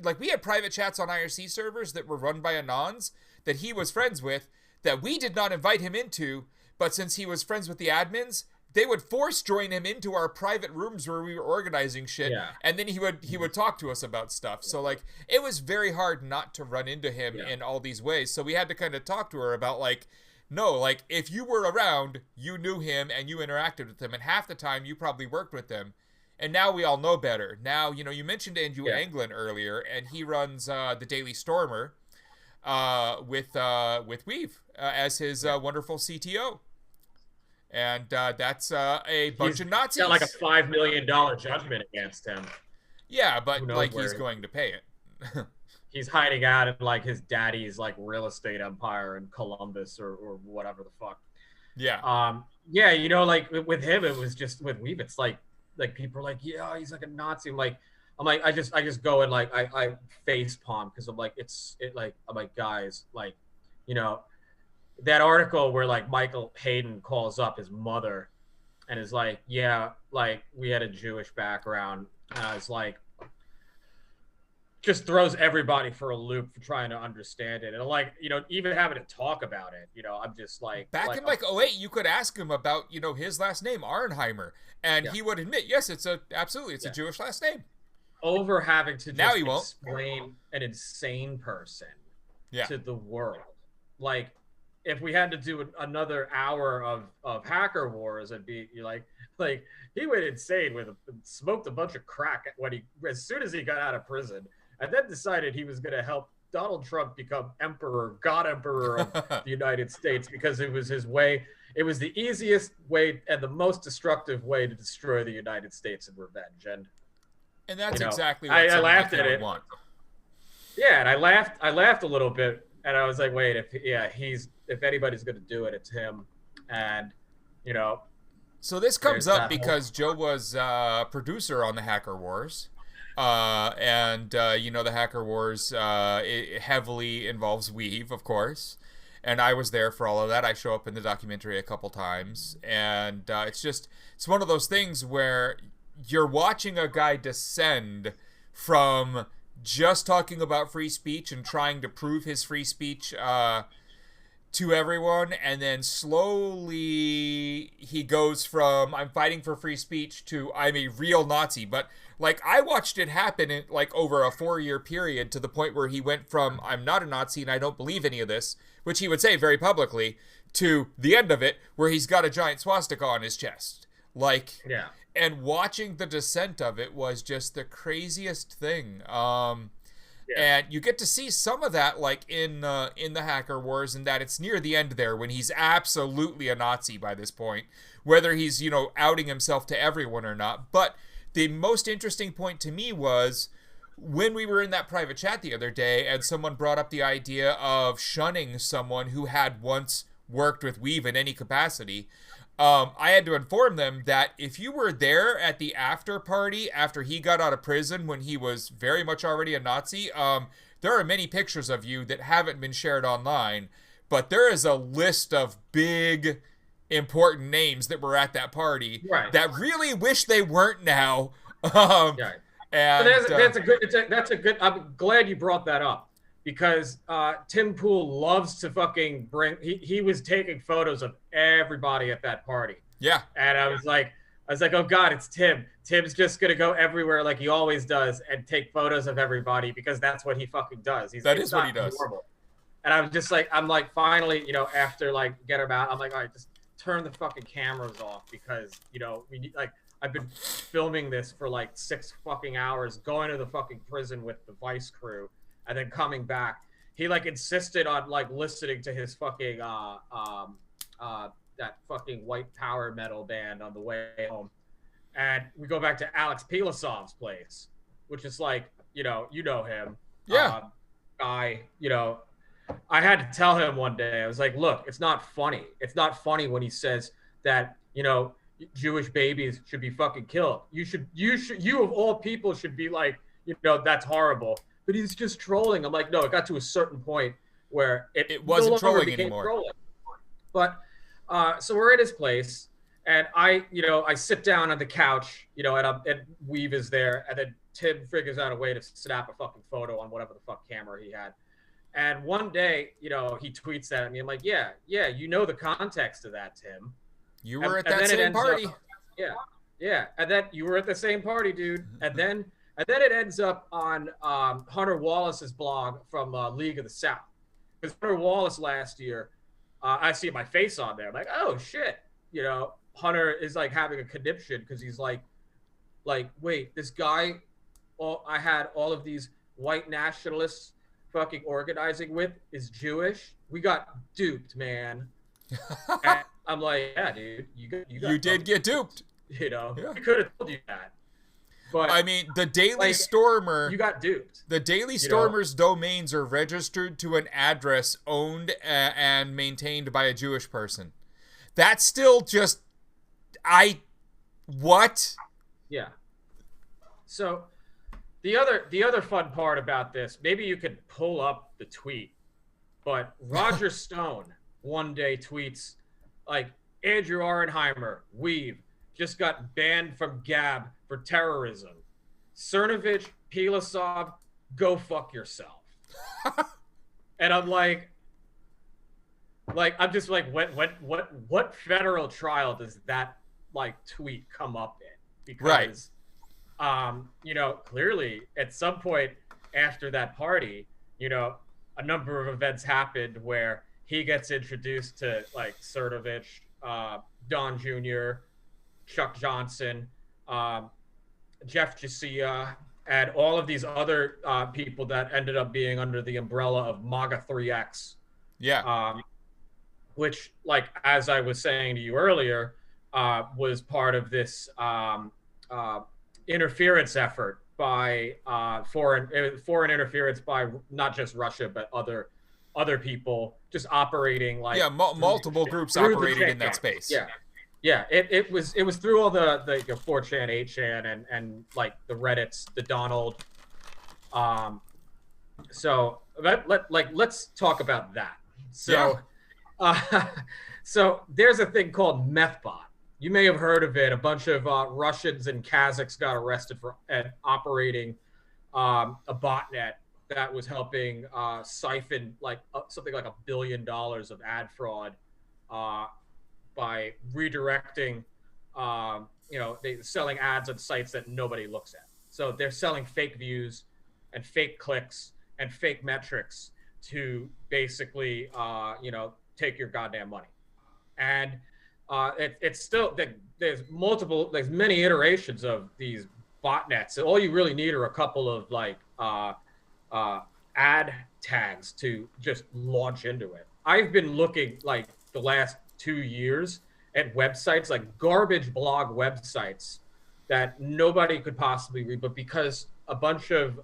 like, we had private chats on IRC servers that were run by Anons that he was friends with, that we did not invite him into, but since he was friends with the admins, they would force join him into our private rooms where we were organizing shit, and then he would talk to us about stuff. So, like, it was very hard not to run into him in all these ways. So we had to kind of talk to her about, like, no, like, if you were around, you knew him and you interacted with him, and half the time you probably worked with him. And now we all know better. Now, you know, you mentioned Andrew Anglin earlier, and he runs the Daily Stormer with Weave as his wonderful CTO. And that's a bunch of Nazis. Got like a $5 million judgment against him. Yeah, but like he's going to pay it. He's hiding out in like his daddy's like real estate empire in Columbus or whatever the fuck. Yeah. Yeah, you know, like with him, it was just with Weave. It's like people are like, yeah, he's like a Nazi. I'm like, I just go and like I face palm because I'm like, I'm like, guys, like, you know, that article where like Michael Hayden calls up his mother and is like, yeah, like we had a Jewish background. And I was like, just throws everybody for a loop for trying to understand it. And like, you know, even having to talk about it, you know, I'm just like, back in like 08, you could ask him about, you know, his last name, Arnheimer, and he would admit, yes, it's a Jewish last name. Over having to now just he won't explain an insane person to the world. Like, if we had to do another hour of Hacker Wars, it'd be like he went insane smoked a bunch of crack as soon as he got out of prison, and then decided he was going to help Donald Trump become God Emperor of the United States because it was his way. It was the easiest way and the most destructive way to destroy the United States in revenge. And that's exactly what I laughed at it. Want. Yeah, and I laughed a little bit, and I was like, wait, if anybody's going to do it, it's him. And, you know. So this comes up because Joe was producer on the Hacker Wars. And you know, the Hacker Wars it heavily involves Weave, of course. And I was there for all of that. I show up in the documentary a couple times. And it's one of those things where you're watching a guy descend from just talking about free speech and trying to prove his free speech to everyone, and then slowly he goes from I'm fighting for free speech to I'm a real Nazi. But like, I watched it happen in like over a 4-year period to the point where he went from I'm not a Nazi and I don't believe any of this, which he would say very publicly, to the end of it where he's got a giant swastika on his chest. Like, and watching the descent of it was just the craziest thing. And you get to see some of that, like in the Hacker Wars, and that it's near the end there when he's absolutely a Nazi by this point, whether he's, you know, outing himself to everyone or not. But the most interesting point to me was when we were in that private chat the other day and someone brought up the idea of shunning someone who had once worked with Weave in any capacity. I had to inform them that if you were there at the after party after he got out of prison when he was very much already a Nazi, there are many pictures of you that haven't been shared online, but there is a list of big, important names that were at that party that really wish they weren't now. And that's a good. I'm glad you brought that up because Tim Pool loves to fucking bring. He was taking photos of everybody at that party. Yeah, and I was like, oh God, it's Tim. Tim's just gonna go everywhere like he always does and take photos of everybody because that's what he fucking does. That is what he does. Normal. And I was just like, finally, after like get him out, I'm like, all right, just turn the fucking cameras off because we need like. I've been filming this for like 6 fucking hours, going to the fucking prison with the Vice crew, and then coming back. He like insisted on like listening to his fucking that fucking white power metal band on the way home. And we go back to Alex Pilasov's place, which is like, you know him. Yeah. Guy, I had to tell him one day, I was like, look, it's not funny. It's not funny when he says that, Jewish babies should be fucking killed. You of all people should be like, that's horrible. But he's just trolling. I'm like, no, it got to a certain point where it wasn't no trolling anymore. Trolling. But so we're at his place, and I sit down on the couch, and Weave is there, and then Tim figures out a way to snap a fucking photo on whatever the fuck camera he had. And one day, he tweets that at me. I'm like, yeah, the context of that, Tim. You were at that same party. Yeah. And then you were at the same party, dude. And then it ends up on Hunter Wallace's blog from League of the South. Because Hunter Wallace last year, I see my face on there. I'm like, oh shit. Hunter is like having a conniption because he's like, wait, this guy I had all of these white nationalists fucking organizing with is Jewish. We got duped, man. And I'm like, yeah, dude, you did get duped. We could have told you that. But I mean, the Daily Stormer, you got duped. The Daily Stormer's domains are registered to an address owned and maintained by a Jewish person. That's still just, what? Yeah. So the other fun part about this, maybe you could pull up the tweet, but Roger Stone one day tweets like, Andrew Auernheimer, Weave, just got banned from Gab for terrorism. Cernovich, Pilasov, go fuck yourself. And I'm like I'm just like, what federal trial does that like tweet come up in? Because clearly at some point after that party, a number of events happened where he gets introduced to like Cernovich, Don Jr., Chuck Johnson, Jeff Jacia, and all of these other people that ended up being under the umbrella of MAGA 3X. Yeah. Which, like, as I was saying to you earlier, was part of this interference effort by foreign interference by not just Russia, but other people just operating like multiple groups operating in that space. It was through all the 4chan, 8chan, and like the Reddits, the Donald. So let's talk about that. So so there's a thing called MethBot. You may have heard of it. A bunch of Russians and Kazakhs got arrested for operating a botnet that was helping siphon like something like $1 billion of ad fraud by redirecting, they selling ads on sites that nobody looks at. So they're selling fake views and fake clicks and fake metrics to basically, take your goddamn money. And it's still, there's many iterations of these botnets. So all you really need are a couple of like ad tags to just launch into it. I've been looking like the last 2 years at websites, like garbage blog websites, that nobody could possibly read, but because a bunch of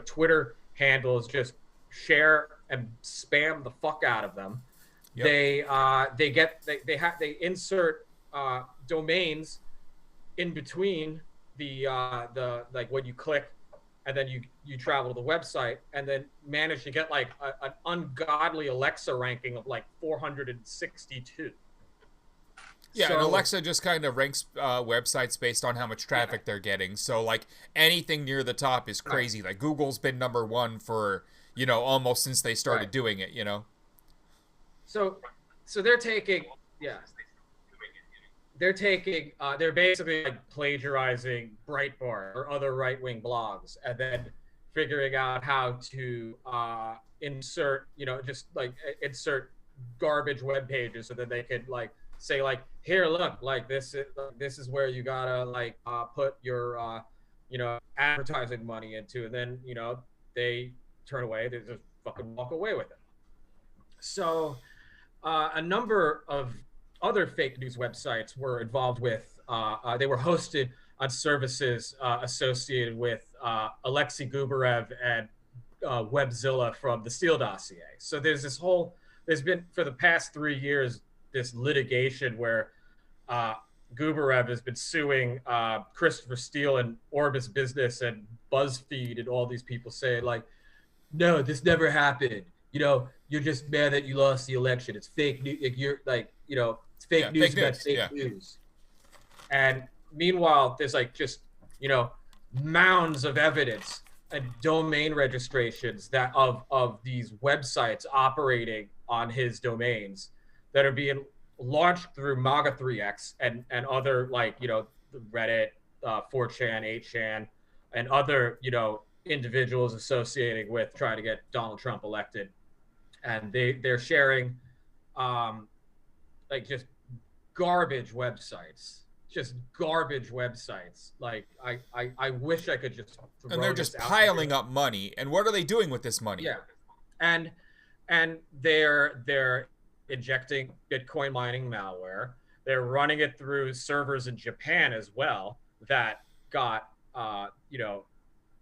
Twitter handles just share and spam the fuck out of them, Yep. they insert domains in between the like when you click and then you travel to the website, and then manage to get like an ungodly Alexa ranking of like 462. Yeah, So, and Alexa just kind of ranks websites based on how much traffic they're getting. So, like, anything near the top is crazy. Like, Google's been #1 for, almost since they started doing it, So they're taking, they're basically like plagiarizing Breitbart or other right-wing blogs, and then figuring out how to insert garbage web pages so that they could like say like, here, look, like this is where you gotta like put your advertising money into, and then they turn away, they just fucking walk away with it. So a number of other fake news websites were involved with, they were hosted on services associated with Alexei Gubarev and Webzilla from the Steele dossier. So there's been for the past 3 years this litigation where Gubarev has been suing Christopher Steele and Orbis Business and BuzzFeed and all these people saying like, no, this never happened. You're just mad that you lost the election. It's fake news. You're like, it's fake news about fake news. And meanwhile, there's like just, mounds of evidence and domain registrations that of these websites operating on his domains that are being launched through MAGA3X and other like, Reddit, 4chan, 8chan, and other, individuals associated with trying to get Donald Trump elected. And they're sharing like just garbage websites. Like I wish I could just throw and they're just piling up money. And what are they doing with this money? Yeah. And they're injecting Bitcoin mining malware. They're running it through servers in Japan as well that got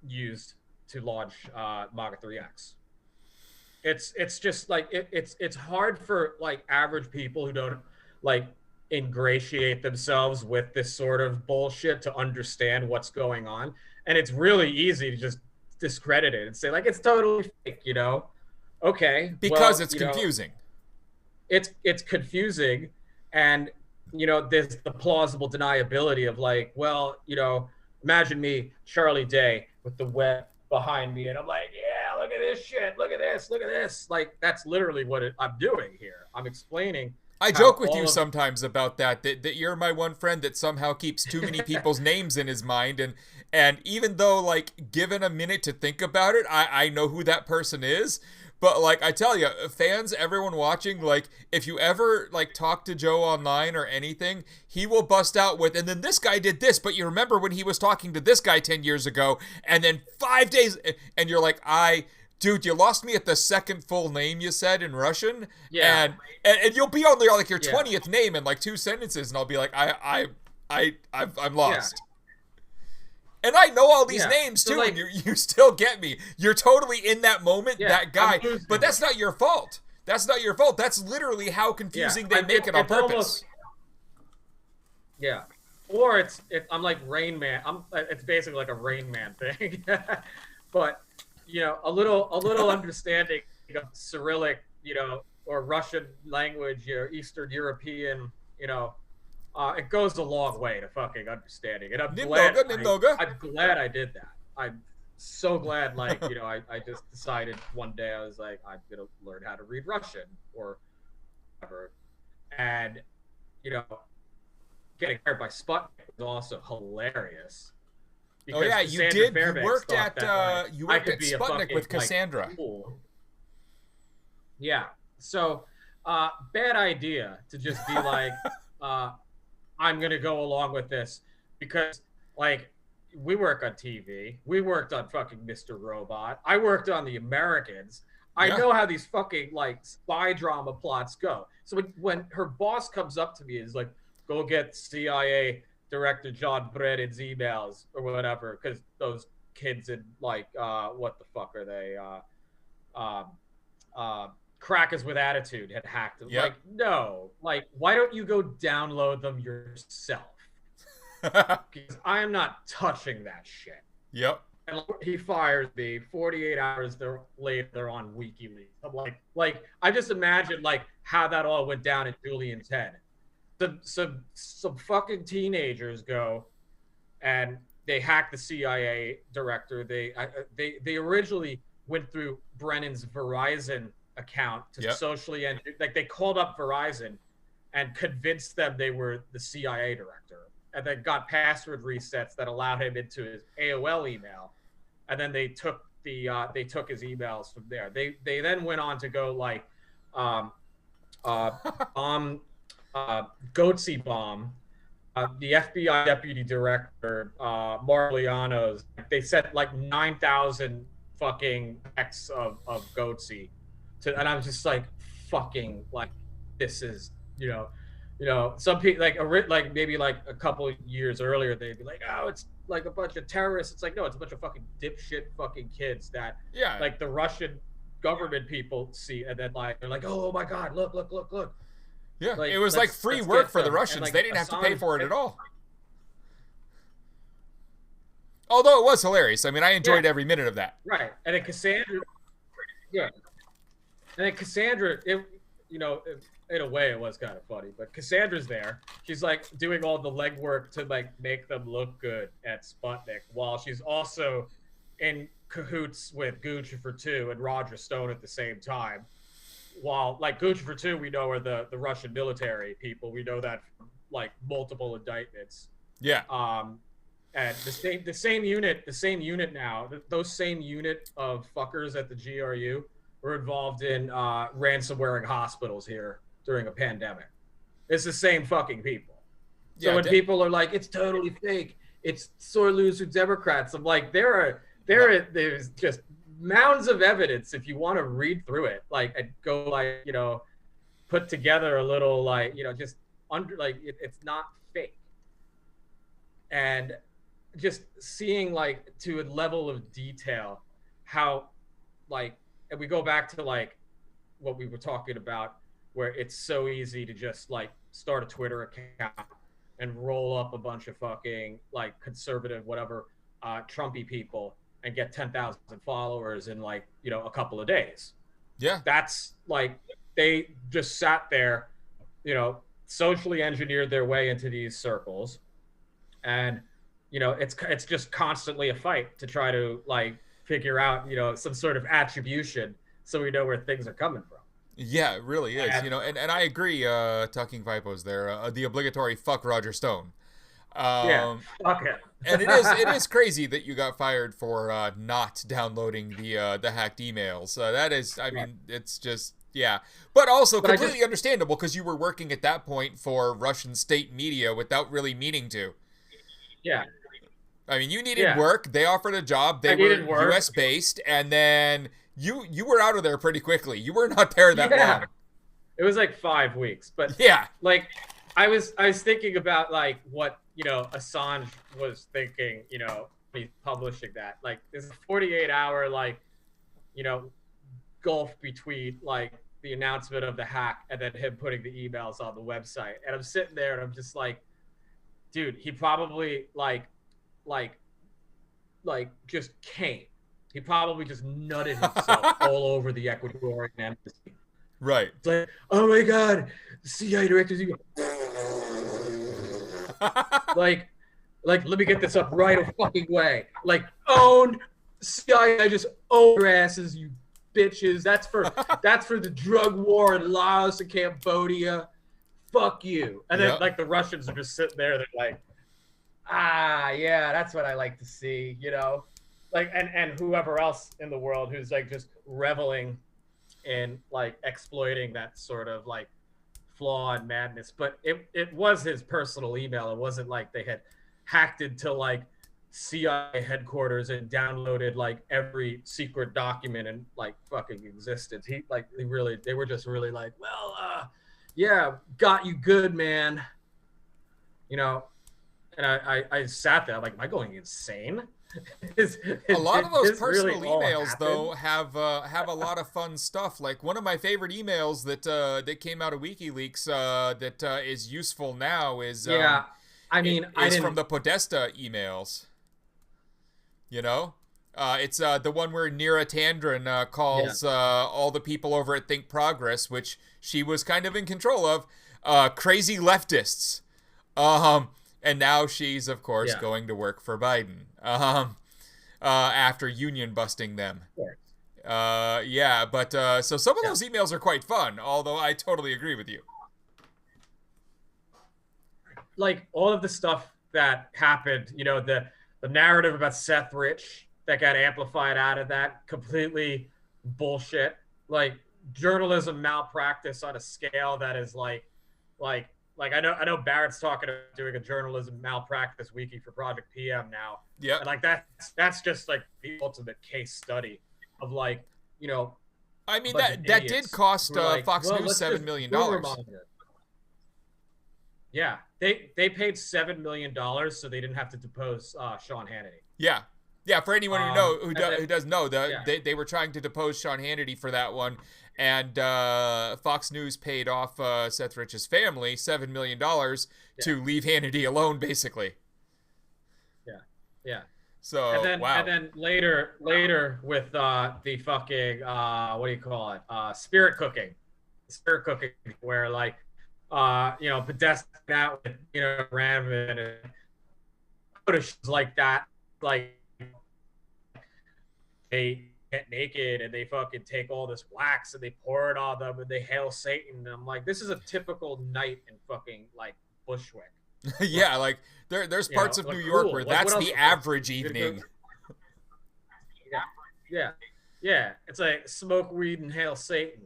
used to launch MAGA3X. It's just like it's hard for like average people who don't like ingratiate themselves with this sort of bullshit to understand what's going on, and it's really easy to just discredit it and say like it's totally fake, Okay, because it's confusing. It's confusing, and there's the plausible deniability of like, well, imagine me, Charlie Day, with the web behind me, and I'm like, yeah, look at this shit, look at this. Like that's literally what I'm doing here. I'm explaining. I joke with you sometimes about that you're my one friend that somehow keeps too many people's names in his mind, and even though like given a minute to think about it, I know who that person is. But like I tell you, fans, everyone watching, like if you ever like talk to Joe online or anything, he will bust out with, and then this guy did this, but you remember when he was talking to this guy 10 years ago, and then 5 days, and you're like, dude, you lost me at the second full name you said in Russian. Yeah. And you'll be on there like your 20th name in like 2 sentences, and I'll be like, I'm lost. Yeah. And I know all these names too, like, and you still get me. You're totally in that moment, that guy. But that's not your fault. That's not your fault. That's literally how confusing they make it on purpose. Or I'm like Rain Man. It's basically like a Rain Man thing. But a little understanding of Cyrillic, or Russian language, Eastern European, it goes a long way to fucking understanding. And I'm glad I did that. I'm so glad, like, I just decided one day I was like, I'm going to learn how to read Russian or whatever. And, getting hired by Sputnik was also hilarious. Oh yeah, you did. You worked at Sputnik with Cassandra. Like, cool. Yeah. So, bad idea to just be like, I'm gonna go along with this because, like, we work on TV. We worked on fucking Mr. Robot. I worked on The Americans. I know how these fucking like spy drama plots go. So when her boss comes up to me and is like, "Go get CIA director John Brennan's emails or whatever, because those kids in like what the fuck are they? Um, Crackers with Attitude had hacked them. Yep. Like, no, like, why don't you go download them yourself? Because I am not touching that shit. Yep. And he fires me. 48 hours later, they're on WikiLeaks. I'm like, I just imagine like how that all went down in Julian's head. Some fucking teenagers go and they hack the CIA director. They originally went through Brennan's Verizon account to socially engineer. Like, they called up Verizon and convinced them they were the CIA director, and then got password resets that allowed him into his AOL email, and then they took his emails from there. They then went on to go like Goatsy bomb. The FBI deputy director, Marliano's, they sent like 9,000 fucking X of Goatsy to, and I was just like, fucking, like, this is, you know, some people like maybe like a couple of years earlier, they'd be like, oh, it's like a bunch of terrorists. It's like, no, it's a bunch of fucking dipshit fucking kids that like the Russian government people see, and then like they're like, oh my god, look. Yeah, like, it was like free work for the Russians. Like, they didn't have to pay for it at all. Although it was hilarious. I mean, I enjoyed every minute of that. Right. And then Cassandra, in a way it was kind of funny, but Cassandra's there. She's like doing all the legwork to like make them look good at Sputnik, while she's also in cahoots with Gucci for Two and Roger Stone at the same time. While like Gucci for Two, we know are the Russian military people. We know that from like multiple indictments. Yeah. And the same unit now. Those same unit of fuckers at the GRU were involved in ransomwaring hospitals here during a pandemic. It's the same fucking people. So when people are like, it's totally fake, it's sore loser Democrats, I'm like, there's just mounds of evidence if you want to read through it, like, and go like, put together a little like, just under like it's not fake. And just seeing like to a level of detail how like, and we go back to like what we were talking about, where it's so easy to just like start a Twitter account and roll up a bunch of fucking like conservative whatever Trumpy people and get 10,000 followers in like a couple of days. Yeah, that's like they just sat there, socially engineered their way into these circles, and it's just constantly a fight to try to like figure out some sort of attribution so we know where things are coming from. Yeah, it really is. And I agree, Talking Vipos there, the obligatory fuck Roger Stone. Fuck it. And it is crazy that you got fired for not downloading the hacked emails. That is, I mean, it's just, but also completely understandable, because you were working at that point for Russian state media without really meaning to. Yeah. I mean, you needed work. They offered a job. They were U.S. based, and then you were out of there pretty quickly. You were not there that long. It was like 5 weeks, but like I was thinking about like what Assange was thinking. He's publishing that. Like, there's a 48-hour like gulf between like the announcement of the hack and then him putting the emails on the website. And I'm sitting there and I'm just like, dude, he probably like just came. He probably just nutted himself all over the Ecuadorian embassy. Right. It's like, oh my God, the CIA director's email. like, let me get this up right a fucking way. Like, owned CIA, just own your asses, you bitches. That's for the drug war in Laos and Cambodia. Fuck you. And then like the Russians are just sitting there, they're like, yeah, that's what I like to see, like, and whoever else in the world who's like just reveling in like exploiting that sort of like flaw and madness. But it was his personal email. It wasn't like they had hacked into like CIA headquarters and downloaded like every secret document in like fucking existence. They were just really like, well, got you good, man. And I sat there, I'm like, am I going insane? A lot of Did those this really personal all emails, happen? though, have a lot of fun stuff. Like one of my favorite emails that came out of WikiLeaks that is useful now Yeah. I it mean, I is from didn't. the Podesta emails. You know, it's the one where Neera Tandrin Yeah. calls all the people over at Think Progress, which she was kind of in control of, crazy leftists. Um, and now she's, of course, Yeah. going to work for Biden. After union busting them. Of course. Yeah, but so some of Yeah. those emails are quite fun, although I totally agree with you. Like all of the stuff that happened, the narrative about Seth Rich that got amplified out of that, completely bullshit. Like journalism malpractice on a scale that is like like I know Barrett's talking about doing a journalism malpractice wiki for Project PM now. Yep. And like that's just like the ultimate case study of like, I a mean bunch of that did idiots cost who are like, Fox well, News let's just rumor $7 million. monitor. Yeah, they paid $7 million so they didn't have to depose Sean Hannity. Yeah, yeah. For anyone And then who does know, yeah, they were trying to depose Sean Hannity for that one, and Fox News paid off Seth Rich's family $7 million yeah, to leave Hannity alone, basically. yeah, yeah. And So then wow. and then later with the fucking what do you call it? Spirit cooking, where like Podesta out with Ram and footage like that, like they get naked and they fucking take all this wax and they pour it on them and they hail Satan. And I'm like, this is a typical night in fucking like Bushwick. Yeah, like there's parts of New Like York cool. where Like what that's else? the average evening. Yeah, yeah, yeah. It's like smoke weed and hail Satan.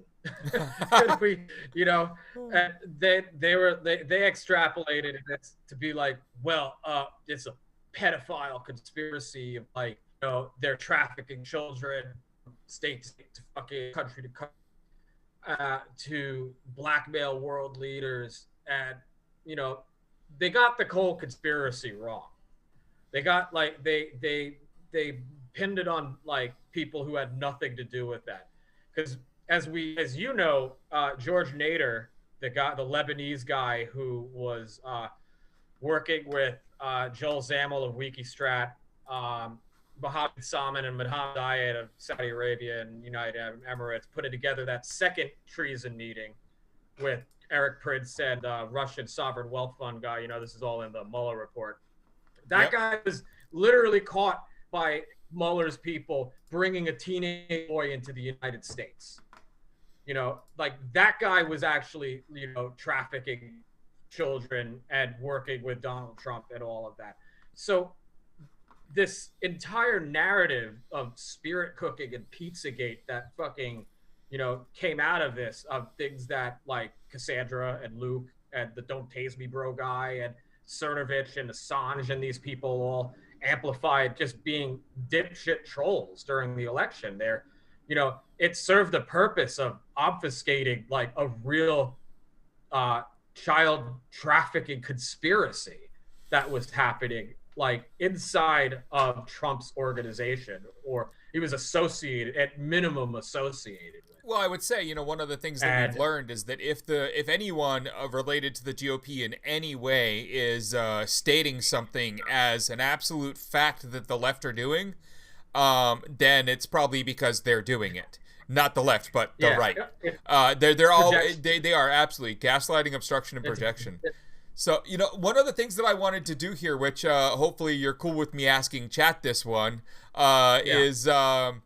And we, and they extrapolated it to be like, well, it's a pedophile conspiracy of like, they're trafficking children, state to state, to fucking country to country, to blackmail world leaders, and they got the whole conspiracy wrong. They got like they pinned it on like people who had nothing to do with that, because as George Nader, the Lebanese guy who was working with Joel Zamel of Wikistrat, Mohammed Salman and Mohammed Ayed of Saudi Arabia and United Arab Emirates, putting together that second treason meeting with Eric Prince and Russian sovereign wealth fund guy. This is all in the Mueller report. That Yep. guy was literally caught by Mueller's people bringing a teenage boy into the United States. Like that guy was actually, trafficking children and working with Donald Trump and all of that. So this entire narrative of spirit cooking and Pizzagate that fucking, came out of this, of things that like Cassandra and Luke and the Don't Tase Me Bro guy and Cernovich and Assange and these people all amplified just being dipshit trolls during the election. It served the purpose of obfuscating like a real child trafficking conspiracy that was happening like inside of Trump's organization, or he was at minimum associated with. Well, I would say, one of the things that we've learned is that if anyone related to the GOP in any way is stating something as an absolute fact that the left are doing, then it's probably because they're doing it. Not the left, but the right. They're all they are absolutely gaslighting, obstruction, and projection. So, one of the things that I wanted to do here, which hopefully you're cool with me asking chat this one, is, of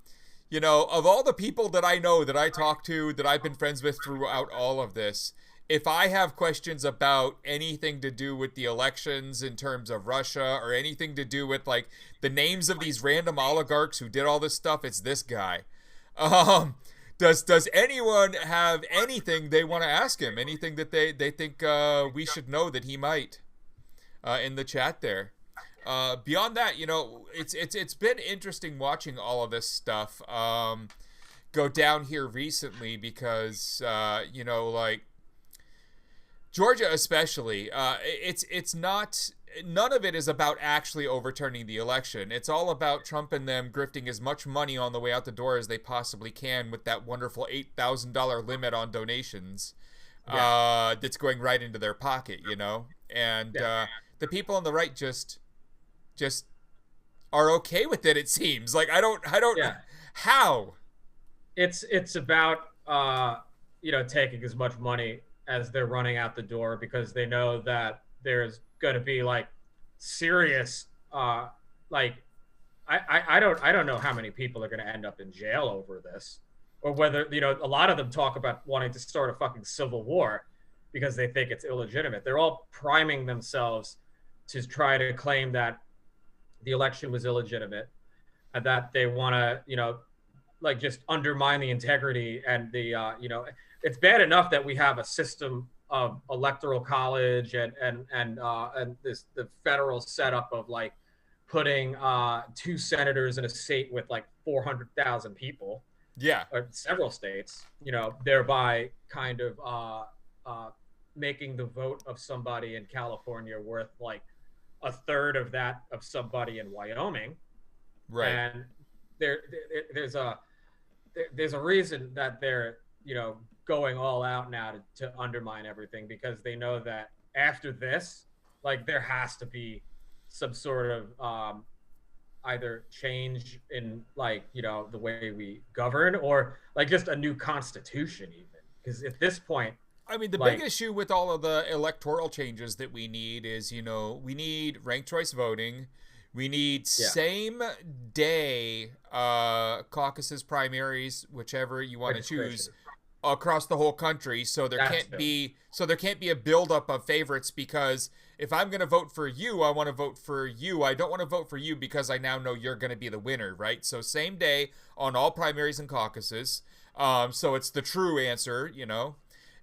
all the people that I know, that I talk to, that I've been friends with throughout all of this, if I have questions about anything to do with the elections in terms of Russia or anything to do with, like, the names of these random oligarchs who did all this stuff, it's this guy. Does anyone have anything they want to ask him? Anything that they think we should know that he might? In the chat there. Beyond that, it's been interesting watching all of this stuff go down here recently because like Georgia especially, it's not none of it is about actually overturning the election. It's all about Trump and them grifting as much money on the way out the door as they possibly can with that wonderful $8,000 limit on donations that's going right into their pocket, you know? And the people on the right just are okay with it, it seems. Like, I don't how? It's about taking as much money as they're running out the door, because they know that there's going to be like serious like I don't know how many people are going to end up in jail over this, or whether, a lot of them talk about wanting to start a fucking civil war because they think it's illegitimate. They're all priming themselves to try to claim that the election was illegitimate, and that they want to like just undermine the integrity and the it's bad enough that we have a system of electoral college and the federal setup of like putting 2 senators in a state with like 400,000 people, or several states, thereby kind of making the vote of somebody in California worth like a third of that of somebody in Wyoming, right? And there's a reason that they're going all out now to undermine everything, because they know that after this, like, there has to be some sort of either change in like the way we govern, or like just a new constitution even, because at this point, I mean, the big issue with all of the electoral changes that we need is, we need ranked choice voting. We need same day caucuses, primaries, whichever you want to choose, across the whole country. So there can't be a buildup of favorites, because if I'm going to vote for you, I want to vote for you. I don't want to vote for you because I now know you're going to be the winner, right? So same day on all primaries and caucuses. So it's the true answer,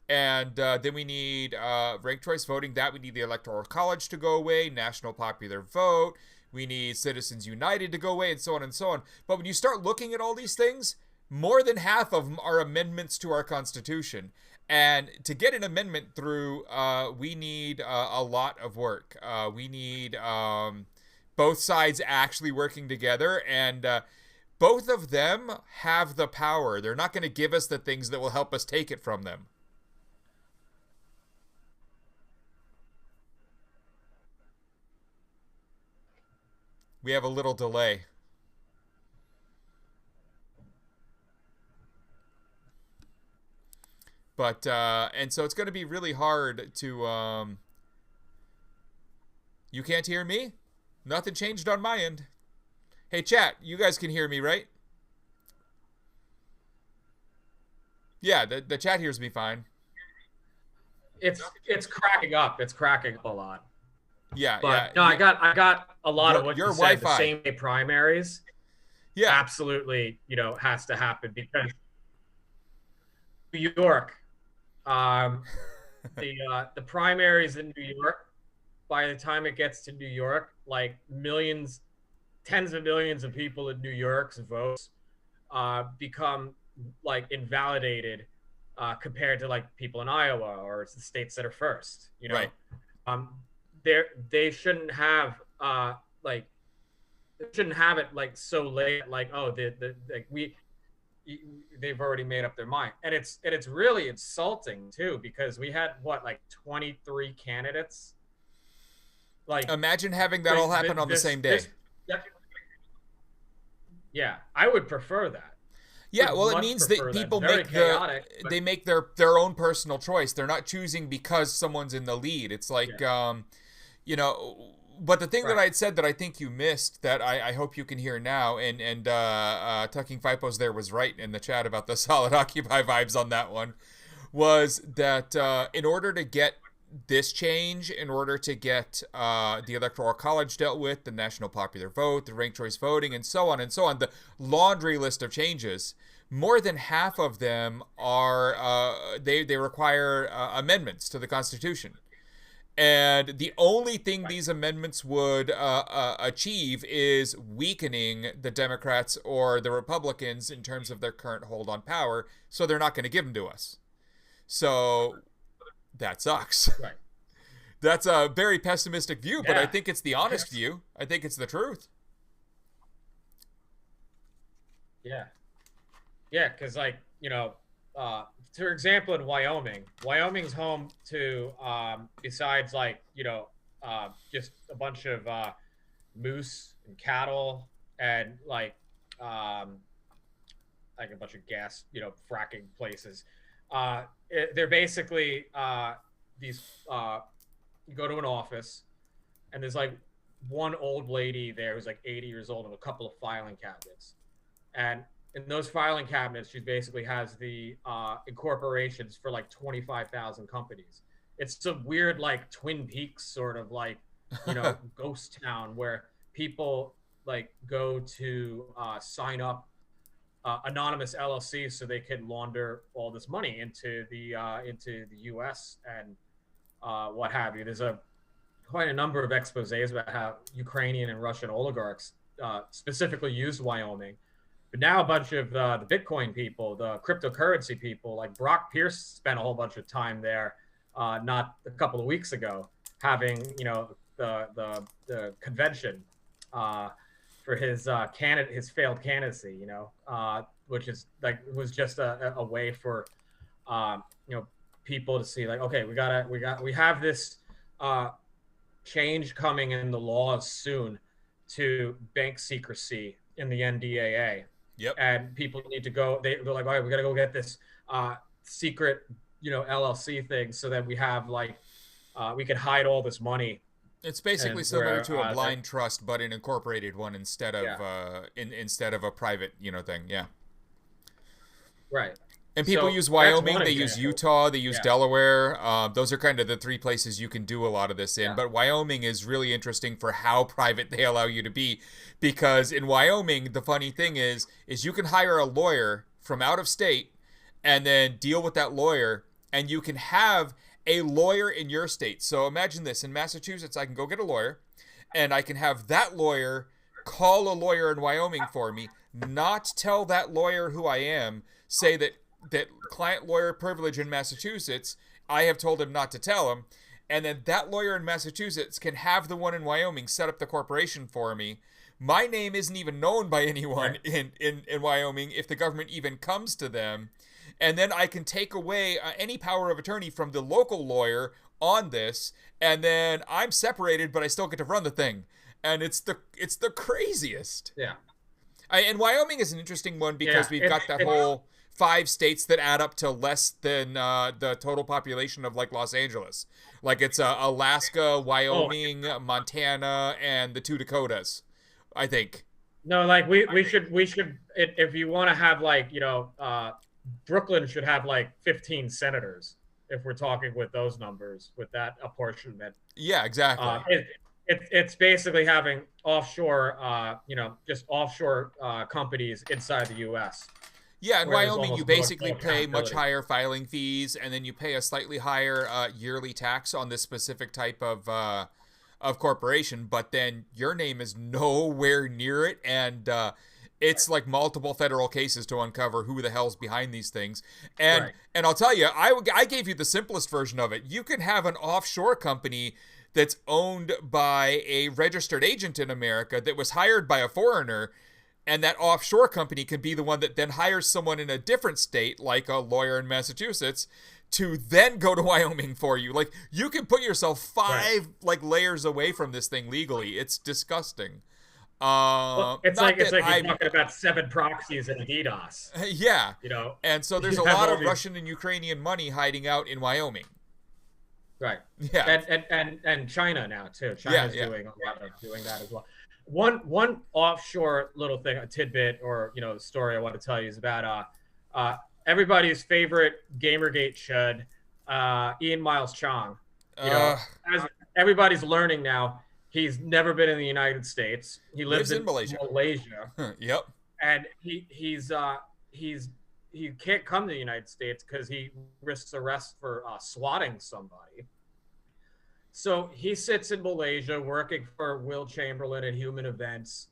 And then we need ranked choice voting. That we need the Electoral College to go away, national popular vote. We need Citizens United to go away, and so on and so on. But when you start looking at all these things, more than half of them are amendments to our Constitution. And to get an amendment through, we need a lot of work. We need both sides actually working together, and both of them have the power. They're not going to give us the things that will help us take it from them. We have a little delay. But, and so it's going to be really hard to, you can't hear me? Nothing changed on my end. Hey, chat, you guys can hear me, right? Yeah, the chat hears me fine. It's cracking up. It's cracking up a lot. Yeah, but no, I got a lot of what you said. Wi-Fi. The same day primaries, absolutely, has to happen, because New York, the primaries in New York, by the time it gets to New York, like millions, tens of millions of people in New York's votes become like invalidated compared to like people in Iowa or the states that are first, Right. They shouldn't have like, they shouldn't have it like so late, like, oh, they've already made up their mind. And it's really insulting too, because we had like 23 candidates. Like, imagine having that all happen on the same day. Yeah, I would prefer that. Yeah, well, it means that people make their own personal choice. They're not choosing because someone's in the lead. It's like, but the thing that I had said that I think you missed, that I hope you can hear now, and Tucking Fipos there was right in the chat about the solid Occupy vibes on that one, was that in order to get this change, in order to get the Electoral College dealt with, the national popular vote, the ranked choice voting, and so on, the laundry list of changes, more than half of them are, they require amendments to the Constitution. And the only thing these amendments would achieve is weakening the Democrats or the Republicans in terms of their current hold on power, so they're not going to give them to us. So that sucks. Right. That's a very pessimistic view, but I Yeah. think it's the honest view. I think it's the truth. Yeah. Yeah, because like for example, in Wyoming's home to besides like just a bunch of moose and cattle and um, like a bunch of gas fracking places. They're basically these. You go to an office and there's like one old lady there who's like 80 years old and a couple of filing cabinets. And in those filing cabinets, she basically has the incorporations for like 25,000 companies. It's a weird like Twin Peaks sort of like, ghost town where people like go to sign up anonymous LLCs so they can launder all this money into the U.S. and what have you. There's quite a number of exposés about how Ukrainian and Russian oligarchs specifically used Wyoming. But now a bunch of the Bitcoin people, the cryptocurrency people, like Brock Pierce spent a whole bunch of time there, not a couple of weeks ago, having the convention for his his failed candidacy, which is like was just a way for people to see like, okay, we have this change coming in the laws soon to bank secrecy in the NDAA. Yep. And people need to go. They're like, all right, we got to go get this secret, LLC thing, so that we have like we can hide all this money. It's basically similar to a blind trust, but an incorporated one instead of instead of a private thing. Yeah. Right. And people use Wyoming, they use Utah, they use Delaware. Those are kind of the three places you can do a lot of this in. But Wyoming is really interesting for how private they allow you to be. Because in Wyoming, the funny thing is you can hire a lawyer from out of state and then deal with that lawyer. And you can have a lawyer in your state. So imagine this. In Massachusetts, I can go get a lawyer. And I can have that lawyer call a lawyer in Wyoming for me. Not tell that lawyer who I am. Say that client-lawyer privilege in Massachusetts, I have told him not to tell him, and then that lawyer in Massachusetts can have the one in Wyoming set up the corporation for me. My name isn't even known by anyone in Wyoming if the government even comes to them, and then I can take away any power of attorney from the local lawyer on this, and then I'm separated, but I still get to run the thing, and it's the craziest. Yeah. And Wyoming is an interesting one because we've got that whole 5 states that add up to less than the total population of like Los Angeles. Like it's Alaska, Wyoming, Montana, and the 2 Dakotas, I think. No, like we should if you want to have like Brooklyn should have like 15 senators if we're talking with those numbers with that apportionment. Yeah, exactly. It's basically having offshore just offshore companies inside the U.S. Yeah, in Wyoming, you basically pay much higher filing fees, and then you pay a slightly higher yearly tax on this specific type of corporation. But then your name is nowhere near it, and it's like multiple federal cases to uncover who the hell's behind these things. And I'll tell you, I gave you the simplest version of it. You can have an offshore company that's owned by a registered agent in America that was hired by a foreigner. And that offshore company can be the one that then hires someone in a different state, like a lawyer in Massachusetts, to then go to Wyoming for you. Like, you can put yourself 5 like layers away from this thing legally. It's disgusting. Well, it's like you're talking about 7 proxies and DDoS. Yeah. And so there's a lot of Russian and Ukrainian money hiding out in Wyoming. Right. Yeah. And China now too. China's doing a lot of doing that as well. One offshore little thing, a tidbit, or story I want to tell you is about everybody's favorite Gamergate shud, Ian Miles Chong. As everybody's learning now, he's never been in the United States. He lives in Malaysia. Yep. And he can't come to the United States because he risks arrest for swatting somebody. So he sits in Malaysia working for Will Chamberlain at Human Events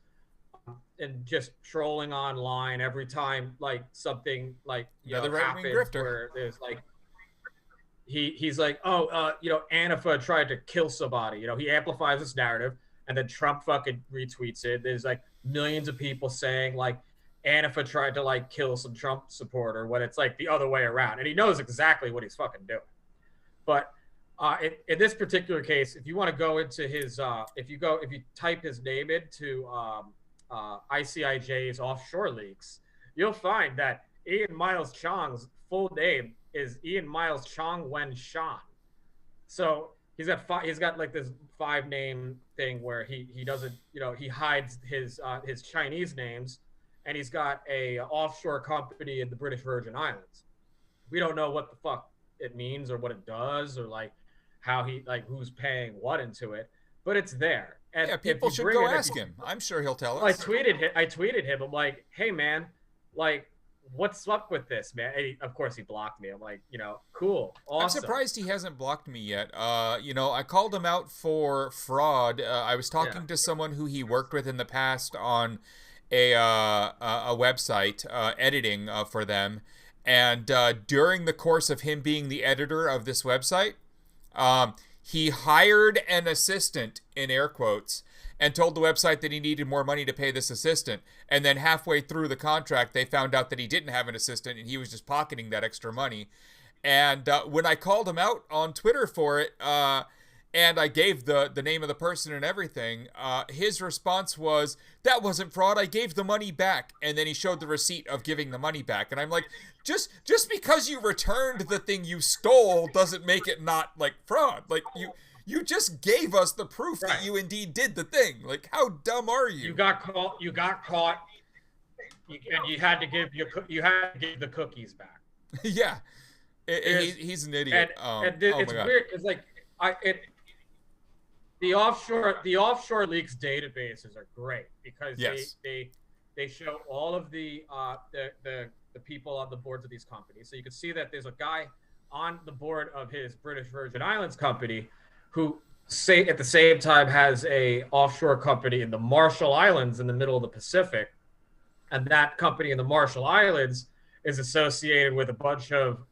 and just trolling online every time like something like happens where there's like he's like, oh, Antifa tried to kill somebody. He amplifies this narrative, and then Trump fucking retweets it. There's like millions of people saying like Antifa tried to like kill some Trump supporter when it's like the other way around, and he knows exactly what he's fucking doing. But in this particular case, if you want to go into his, if you type his name into ICIJ's offshore leaks, you'll find that Ian Miles Chong's full name is Ian Miles Chong Wen Shan. So he's got like this 5-name thing where he doesn't, he hides his Chinese names, and he's got a offshore company in the British Virgin Islands. We don't know what the fuck it means or what it does or like how he like who's paying what into it, but it's there. And yeah, people should go ask him. I'm sure he'll tell us. I tweeted him. I'm like, hey man, like, what's up with this, man? And of course he blocked me. I'm like, cool, awesome. I'm surprised he hasn't blocked me yet. I called him out for fraud. I was talking to someone who he worked with in the past on a website, editing for them. And during the course of him being the editor of this website, he hired an assistant, in air quotes, and told the website that he needed more money to pay this assistant. And then halfway through the contract, they found out that he didn't have an assistant and he was just pocketing that extra money. And when I called him out on Twitter for it, and I gave the name of the person and everything, his response was, that wasn't fraud, I gave the money back. And then he showed the receipt of giving the money back. And I'm like, just because you returned the thing you stole doesn't make it not like fraud. Like you just gave us the proof that you indeed did the thing. Like, how dumb are you? You got caught, and you had to give the cookies back. Yeah, he's an idiot. And it's weird. It's like the offshore leaks databases are great because they show all of the people on the boards of these companies. So you can see that there's a guy on the board of his British Virgin Islands company who at the same time has a offshore company in the Marshall Islands in the middle of the Pacific. And that company in the Marshall Islands is associated with a bunch of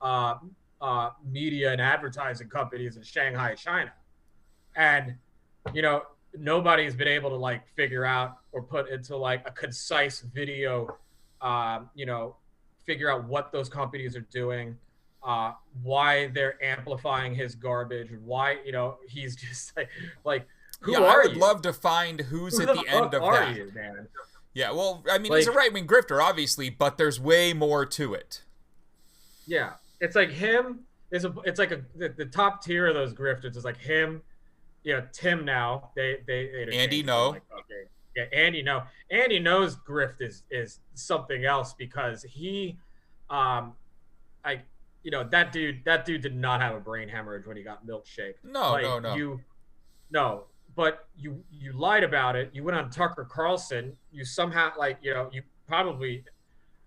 media and advertising companies in Shanghai, China. And, nobody's been able to like figure out or put into like a concise video, figure out what those companies are doing, why they're amplifying his garbage, why, he's just like who are I would love to find who's at the end of that. You, man? Yeah, well, I mean, he's a right-wing grifter, obviously, but there's way more to it. Yeah, it's like him. It's like the top tier of those grifters is like him. Tim now. They Andy No. Like, okay. Yeah, Andy No. Andy No's grift is something else because he, that dude did not have a brain hemorrhage when he got milkshake. No. But you lied about it. You went on Tucker Carlson. You somehow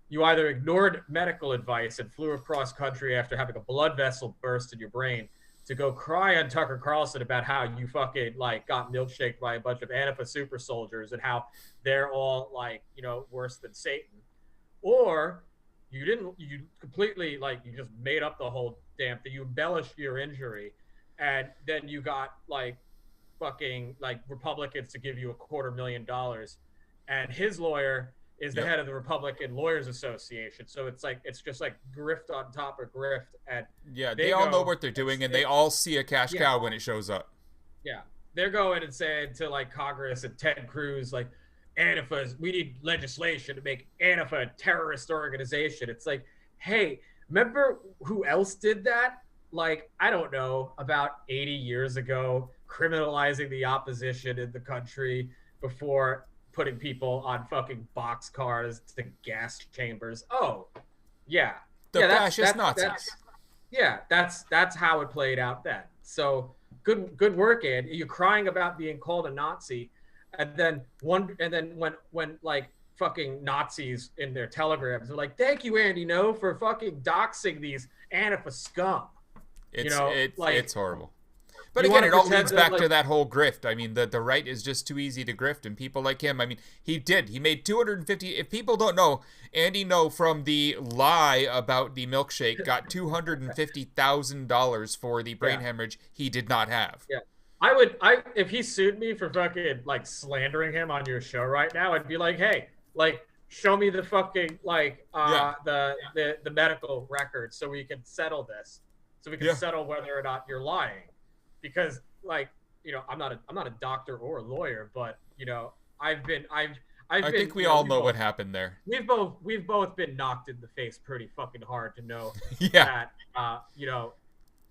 you either ignored medical advice and flew across country after having a blood vessel burst in your brain to go cry on Tucker Carlson about how you fucking like got milkshaked by a bunch of Antifa super soldiers and how they're all like, worse than Satan. Or you completely like, you just made up the whole damn thing. You embellished your injury and then you got like, fucking like Republicans to give you $250,000, and his lawyer is the head of the Republican Lawyers Association. So it's just like grift on top of grift, and they all know what they're doing, and they all see a cash cow when it shows up. Yeah, they're going and saying to like Congress and Ted Cruz, like, we need legislation to make Antifa a terrorist organization. It's like, hey, remember who else did that? Like, I don't know, about 80 years ago, criminalizing the opposition in the country before putting people on fucking boxcars to gas chambers. Oh, yeah. The fascist Nazis. That's how it played out then. So good work, Ed. You're crying about being called a Nazi, and then when like fucking Nazis in their telegrams are like, "Thank you, Andy No, for fucking doxing these Antifa scum." It's horrible. But You again, want it to all pretend leads that, back like, to that whole grift. I mean, the right is just too easy to grift, and people like him. I mean, he made 250. If people don't know, Andy No from the lie about the milkshake got $250,000 for the brain yeah, hemorrhage he did not have. yeah. If he sued me for fucking like slandering him on your show right now, I'd be like, hey, like, show me the fucking like Yeah, the medical records so we can settle this, so we can yeah. settle whether or not you're lying, because like, I'm not a doctor or a lawyer, but I've I been, think we all know what happened there. we've both been knocked in the face pretty fucking hard to know Yeah. that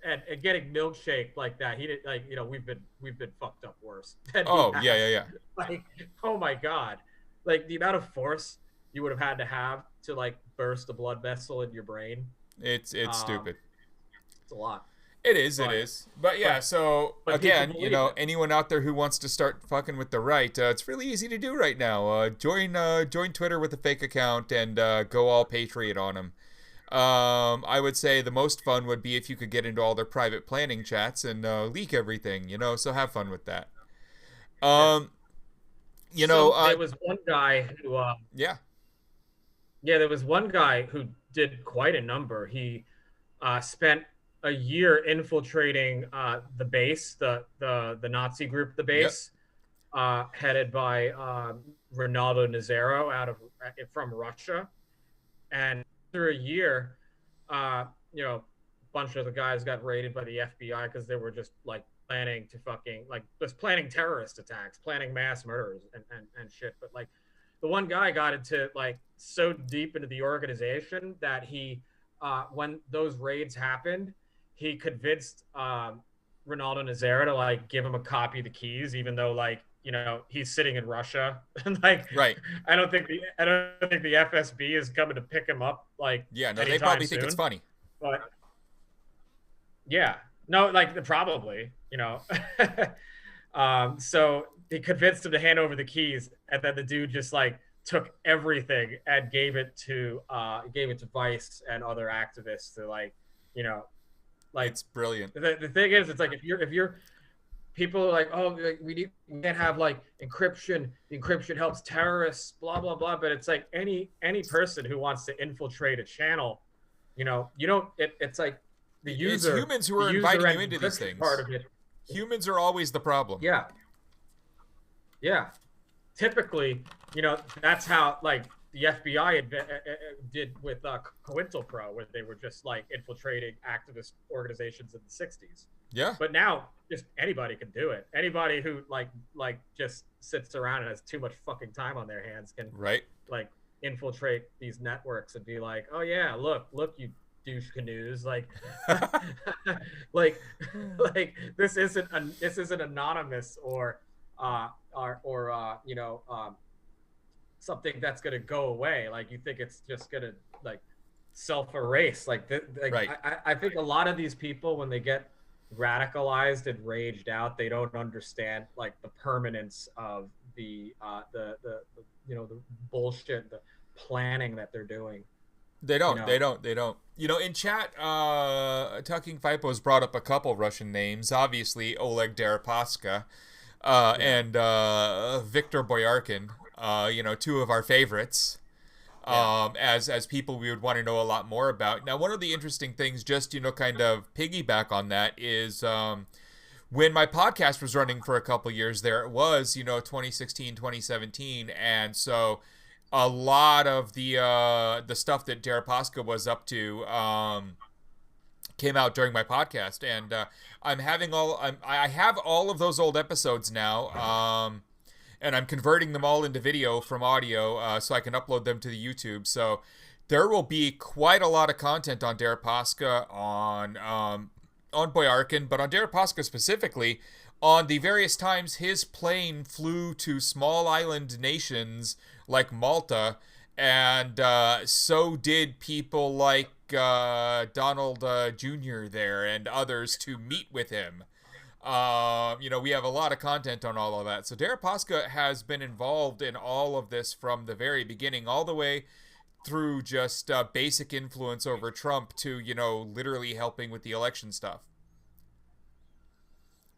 and getting milkshake like that, he did, like, we've been fucked up worse than he Oh, yeah, has. yeah, yeah. Like, oh my god, like the amount of force you would have to like burst a blood vessel in your brain. It's um stupid. it's a lot. It but is. But yeah, but so but people again, believe it. anyone out there who wants to start fucking with the right, it's really easy to do right now. Join Twitter with a fake account and go all patriot on them. I would say the most fun would be if you could get into all their private planning chats and leak everything, so have fun with that. Yeah. Um, There was one guy who yeah, there was one guy who did quite a number. He spent a year infiltrating the base, the Nazi group, the yep, base, headed by Ronaldo Nazaro from Russia. And after a year, a bunch of the guys got raided by the FBI because they were just like planning to fucking like just planning terrorist attacks, planning mass murders and shit. But like the one guy got into like so deep into the organization that he when those raids happened, he convinced Ronaldo Nazaro to like give him a copy of the keys, even though like he's sitting in Russia. And like right. I don't think the FSB is coming to pick him up like Yeah, no, they anytime probably soon. think it's funny. But yeah, no, like probably, so he convinced him to hand over the keys, and then the dude just like took everything and gave it to Vice and other activists to like It's brilliant. the thing is, it's like if you're people are like, oh, like, we can't have like encryption. The encryption helps terrorists, blah blah blah. But it's like any person who wants to infiltrate a channel, you don't. It's like the user. It's humans who are inviting you into these things. Part of it. Humans are always the problem. Yeah. Yeah. Typically, that's how like the FBI did with COINTELPRO, where they were just like infiltrating activist organizations in the 60s. Yeah. But now just anybody can do it. Anybody who like just sits around and has too much fucking time on their hands can like infiltrate these networks and be like, oh yeah, look, you douche canoes, like like this isn't anonymous or something that's gonna go away. Like you think it's just gonna like self-erase. Right. I think a lot of these people, when they get radicalized and raged out, they don't understand like the permanence of the bullshit, the planning that they're doing. They don't. In chat, Tucking Fipos brought up a couple Russian names. Obviously, Oleg Deripaska and Viktor Boyarkin. Two of our favorites. As people we would want to know a lot more about. Now, one of the interesting things, just kind of piggyback on that, is when my podcast was running for a couple years there, it was 2016, 2017, and so a lot of the stuff that Deripaska was up to came out during my podcast, and I have all of those old episodes now. And I'm converting them all into video from audio so I can upload them to the YouTube. So there will be quite a lot of content on Deripaska, on Boyarkin, but on Deripaska specifically, on the various times his plane flew to small island nations like Malta, and so did people like Donald Jr. there and others to meet with him. We have a lot of content on all of that. So Deripaska has been involved in all of this from the very beginning, all the way through just basic influence over Trump to, literally helping with the election stuff.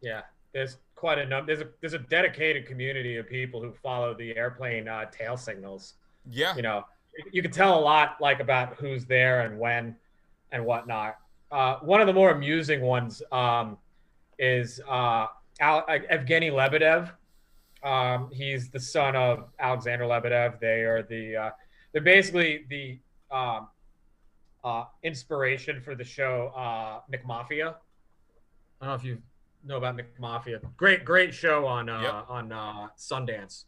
Yeah, there's quite a number. There's a dedicated community of people who follow the airplane tail signals. Yeah. You know, you can tell a lot like about who's there and when and whatnot. One of the more amusing ones is Evgeny Lebedev. He's the son of Alexander Lebedev. They're basically the inspiration for the show McMafia. I don't know if you know about McMafia. Great show on Yep. Sundance.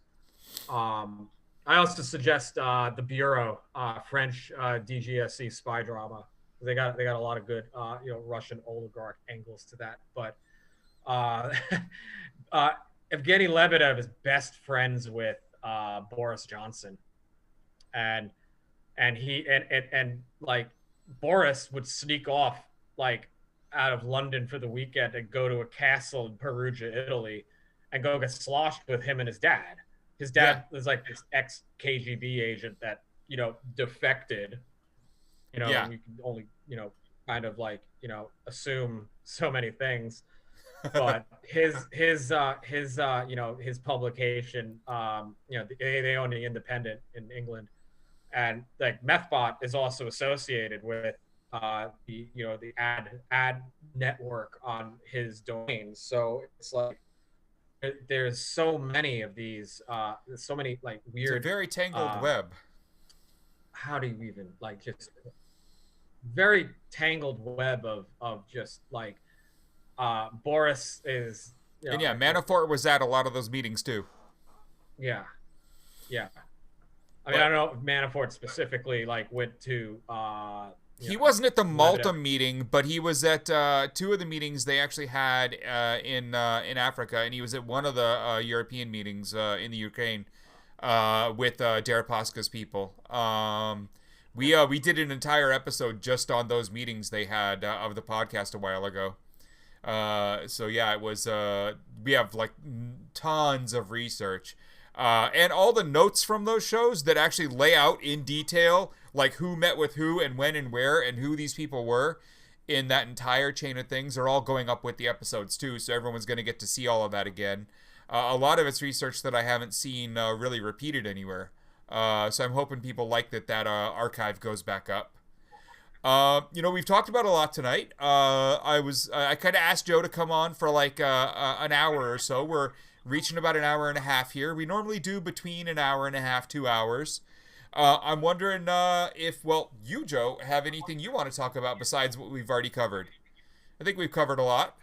I also suggest The Bureau, French DGSC spy drama. They got a lot of good Russian oligarch angles to that. But uh, Evgeny Lebedev is best friends with Boris Johnson, and and like Boris would sneak off like out of London for the weekend and go to a castle in Perugia, Italy, and go get sloshed with him and his dad. His dad was like this ex KGB agent that defected. You can only kind of like assume so many things. But his publication, they own the Independent in England, and like Methbot is also associated with the ad network on his domain. So it's like there's so many of these, there's so many like weird, it's a very tangled web. How do you even like just very tangled web of just like Boris is, and yeah, Manafort was at a lot of those meetings too. Yeah. I mean, I don't know if Manafort specifically like went to. He wasn't at the Malta meeting, but he was at two of the meetings they actually had in Africa, and he was at one of the European meetings in the Ukraine with Deripaska's people. We did an entire episode just on those meetings they had of the podcast a while ago. So yeah, it was. We have like tons of research. And all the notes from those shows that actually lay out in detail, like who met with who and when and where and who these people were in that entire chain of things, are all going up with the episodes too. So everyone's going to get to see all of that again. A lot of it's research that I haven't seen really repeated anywhere. So I'm hoping people like that archive goes back up. We've talked about a lot tonight. I kind of asked Joe to come on for like an hour or so. We're reaching about an hour and a half here. We normally do between an hour and a half, 2 hours. I'm wondering if you, Joe, have anything you want to talk about besides what we've already covered. I think we've covered a lot.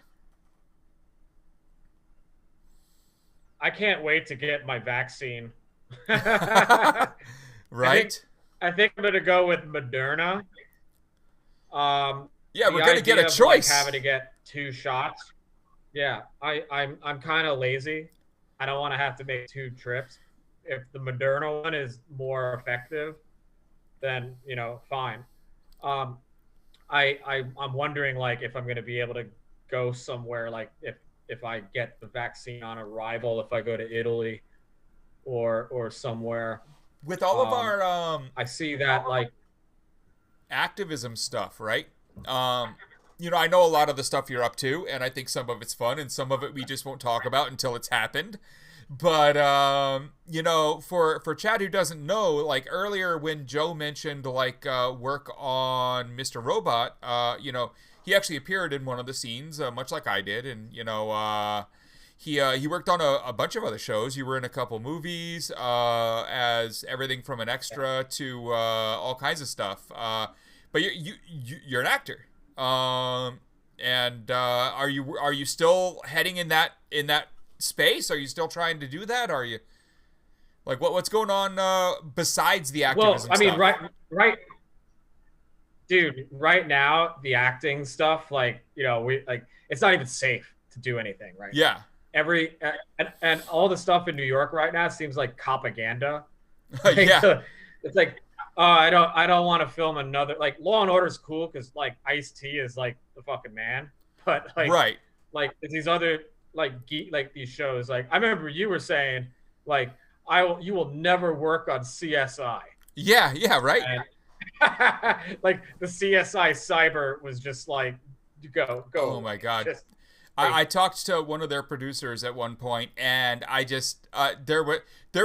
I can't wait to get my vaccine. Right? I think I'm going to go with Moderna. Yeah, we're going to get a choice. Like having to get 2 shots. Yeah, I'm kind of lazy. I don't want to have to make 2 trips. If the Moderna one is more effective, then fine. I'm wondering like if I'm going to be able to go somewhere, like if I get the vaccine on arrival, if I go to Italy or somewhere. With all of our I see that like activism stuff, right? I know a lot of the stuff you're up to, and I think some of it's fun, and some of it we just won't talk about until it's happened. But for Chad who doesn't know, like earlier when Joe mentioned like work on Mr. Robot, he actually appeared in one of the scenes, much like I did, and he worked on a bunch of other shows. You were in a couple movies, as everything from an extra to all kinds of stuff. But you're an actor. And are you still heading in that space? Are you still trying to do that? Are you like what's going on besides the activism? Well, I mean, stuff? right, dude. Right now, the acting stuff, like we like it's not even safe to do anything, right? Yeah. And all the stuff in New York right now seems like propaganda. Like, yeah. It's like. I don't want to film another like Law and Order is cool because like Ice-T is like the fucking man, but like right, like these other like these shows, like I remember you were saying like you will never work on CSI. Yeah, right. And, like the CSI Cyber was just like go. Oh my god. Hey, I talked to one of their producers at one point, and I just there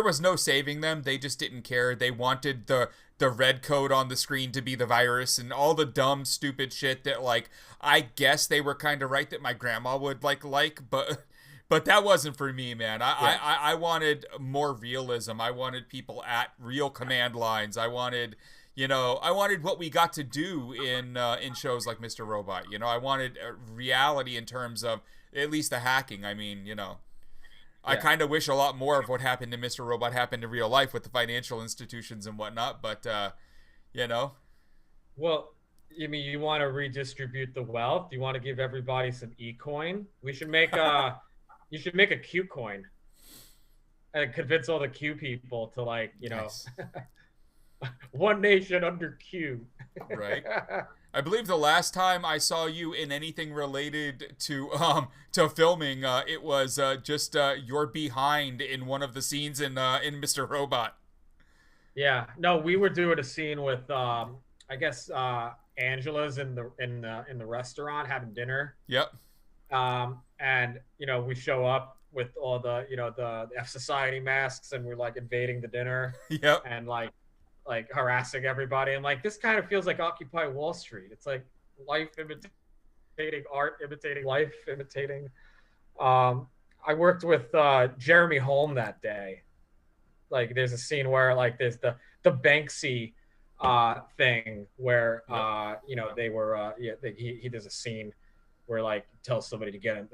was no saving them. They just didn't care. They wanted the red code on the screen to be the virus and all the dumb, stupid shit that like I guess they were kind of right that my grandma would like, but that wasn't for me, man. yeah, I wanted more realism. I wanted people at real command lines. I wanted, I wanted what we got to do in shows like Mr. Robot. I wanted reality in terms of at least the hacking. I mean, I yeah. kind of wish a lot more of what happened to Mr. Robot happened in real life with the financial institutions and whatnot. But you know, Well, you mean you want to redistribute the wealth? You want to give everybody some e-coin? We should make you should make a Q coin and convince all the Q people to nice, one nation under Q. right? I believe the last time I saw you in anything related to filming, it was just you're behind in one of the scenes in Mr. Robot. Yeah, no, we were doing a scene with I guess Angela's in the restaurant having dinner. Yep. And we show up with all the F Society masks, and we're like invading the dinner Yep. and like harassing everybody. And like this kind of feels like Occupy Wall Street. It's like life imitating art, imitating life, imitating. I worked with Jeremy Holm that day. Like there's a scene where like there's the Banksy thing where Yep. they were he does a scene where like tells somebody to get in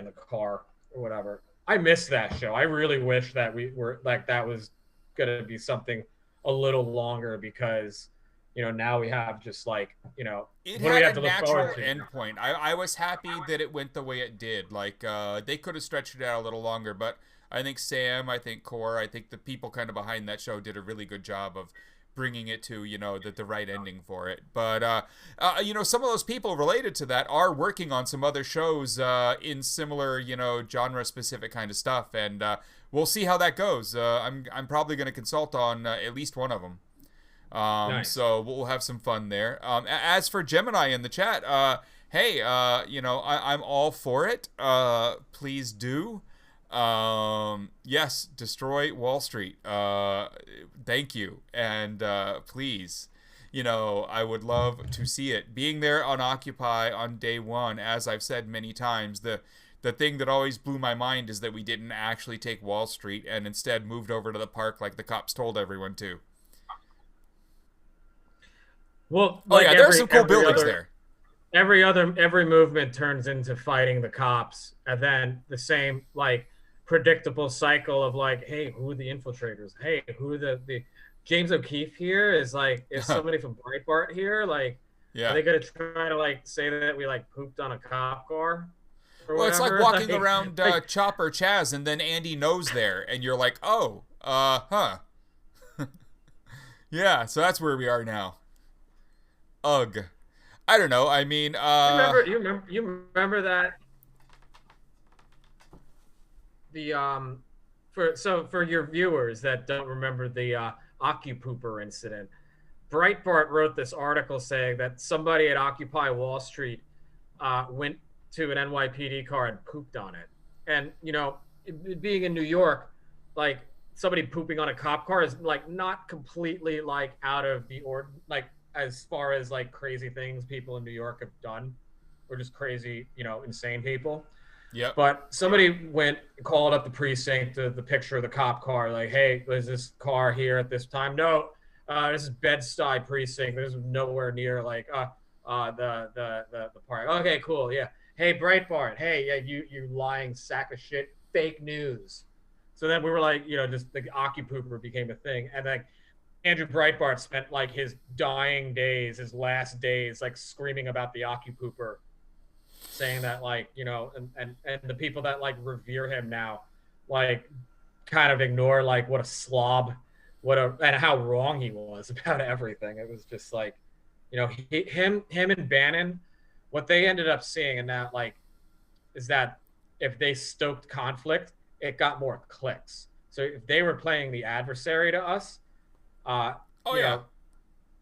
the car or whatever. I missed that show. I really wish that we were like that was gonna be something a little longer, because now we have just like It what do we have had to a look natural forward to? endpoint. I was happy that it went the way it did. Like they could have stretched it out a little longer, but I think Sam, I think Core, I think the people kind of behind that show did a really good job of bringing it to the right ending for it. But some of those people related to that are working on some other shows in similar genre specific kind of stuff, and we'll see how that goes. I'm probably going to consult on at least one of them. Nice. So we'll have some fun there. As for Gemini in the chat, hey, I'm all for it. Please do. Yes, destroy Wall Street. Thank you. And please, I would love to see it. Being there on Occupy on day one, as I've said many times, the thing that always blew my mind is that we didn't actually take Wall Street and instead moved over to the park like the cops told everyone to. Well, Oh like yeah, there are some cool buildings there. every movement turns into fighting the cops, and then the same like predictable cycle of like, hey, who are the infiltrators? Hey, who are the James O'Keefe here? Is somebody from Breitbart here? Like, are Yeah. they gonna try to like say that we like pooped on a cop car or Well, it's like whatever? walking around Like Chopper Chaz, and then Andy knows there, and you're like, oh, huh. Yeah, so that's where we are now. Ugh. I don't know. I mean, you remember that the for your viewers that don't remember the Occupooper incident, Breitbart wrote this article saying that somebody at Occupy Wall Street went to an NYPD car and pooped on it. And being in New York, like somebody pooping on a cop car is like not completely like out of the like as far as like crazy things people in New York have done, or just crazy, insane people. yep. But somebody went called up the precinct, the picture of the cop car, like, hey, is this car here at this time? No, this is Bed-Stuy precinct. This is nowhere near like the park. Okay, cool, yeah. Hey, Breitbart. Hey, yeah, you lying sack of shit. Fake news. So then we were like, just the Occupooper became a thing, and like Andrew Breitbart spent like his dying days, his last days, like screaming about the Occupooper, saying that like and the people that like revere him now like kind of ignore like what a slob, and how wrong he was about everything. It was just like him and Bannon, what they ended up seeing in that like is that if they stoked conflict, it got more clicks. So if they were playing the adversary to us, Oh you yeah. know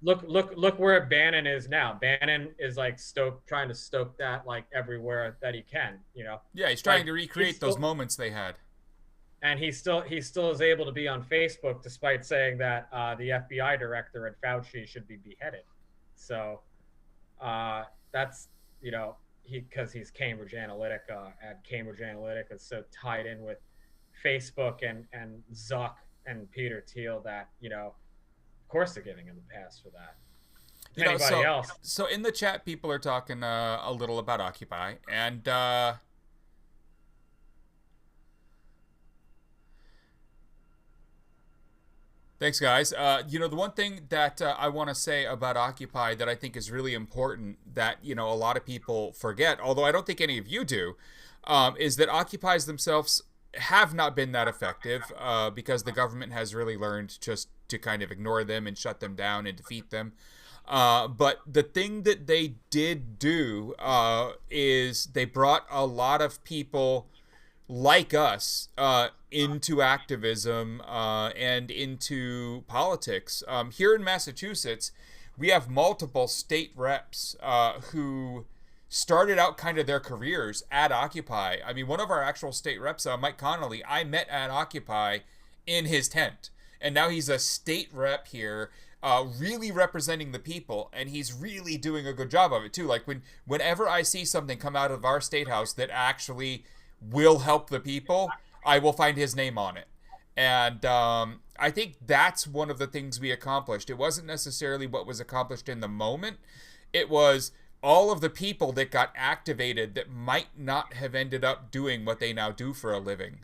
look where Bannon is now. Bannon is like trying to stoke that like everywhere that he can, you know. Yeah, he's trying Like to he's recreate those still moments they had. and he still is able to be on Facebook despite saying that the FBI director at Fauci should be beheaded. So that's you know because he's Cambridge Analytica, and Cambridge Analytica is so tied in with Facebook and Zuck and Peter Thiel that of course they're giving him the pass for that. You know, Anybody so else? so in the chat, people are talking a little about Occupy, and thanks, guys. The one thing that I want to say about Occupy that I think is really important that, a lot of people forget, although I don't think any of you do, is that Occupies themselves have not been that effective because the government has really learned just to kind of ignore them and shut them down and defeat them. But the thing that they did do is they brought a lot of people like us into activism and into politics. Here in Massachusetts, we have multiple state reps who started out kind of their careers at Occupy. I mean, one of our actual state reps, Mike Connolly, I met at Occupy in his tent. And now he's a state rep here, really representing the people, and he's really doing a good job of it too. Like whenever I see something come out of our state house that actually will help the people, I will find his name on it. And I think that's one of the things we accomplished. It wasn't necessarily what was accomplished in the moment. It was all of the people that got activated that might not have ended up doing what they now do for a living.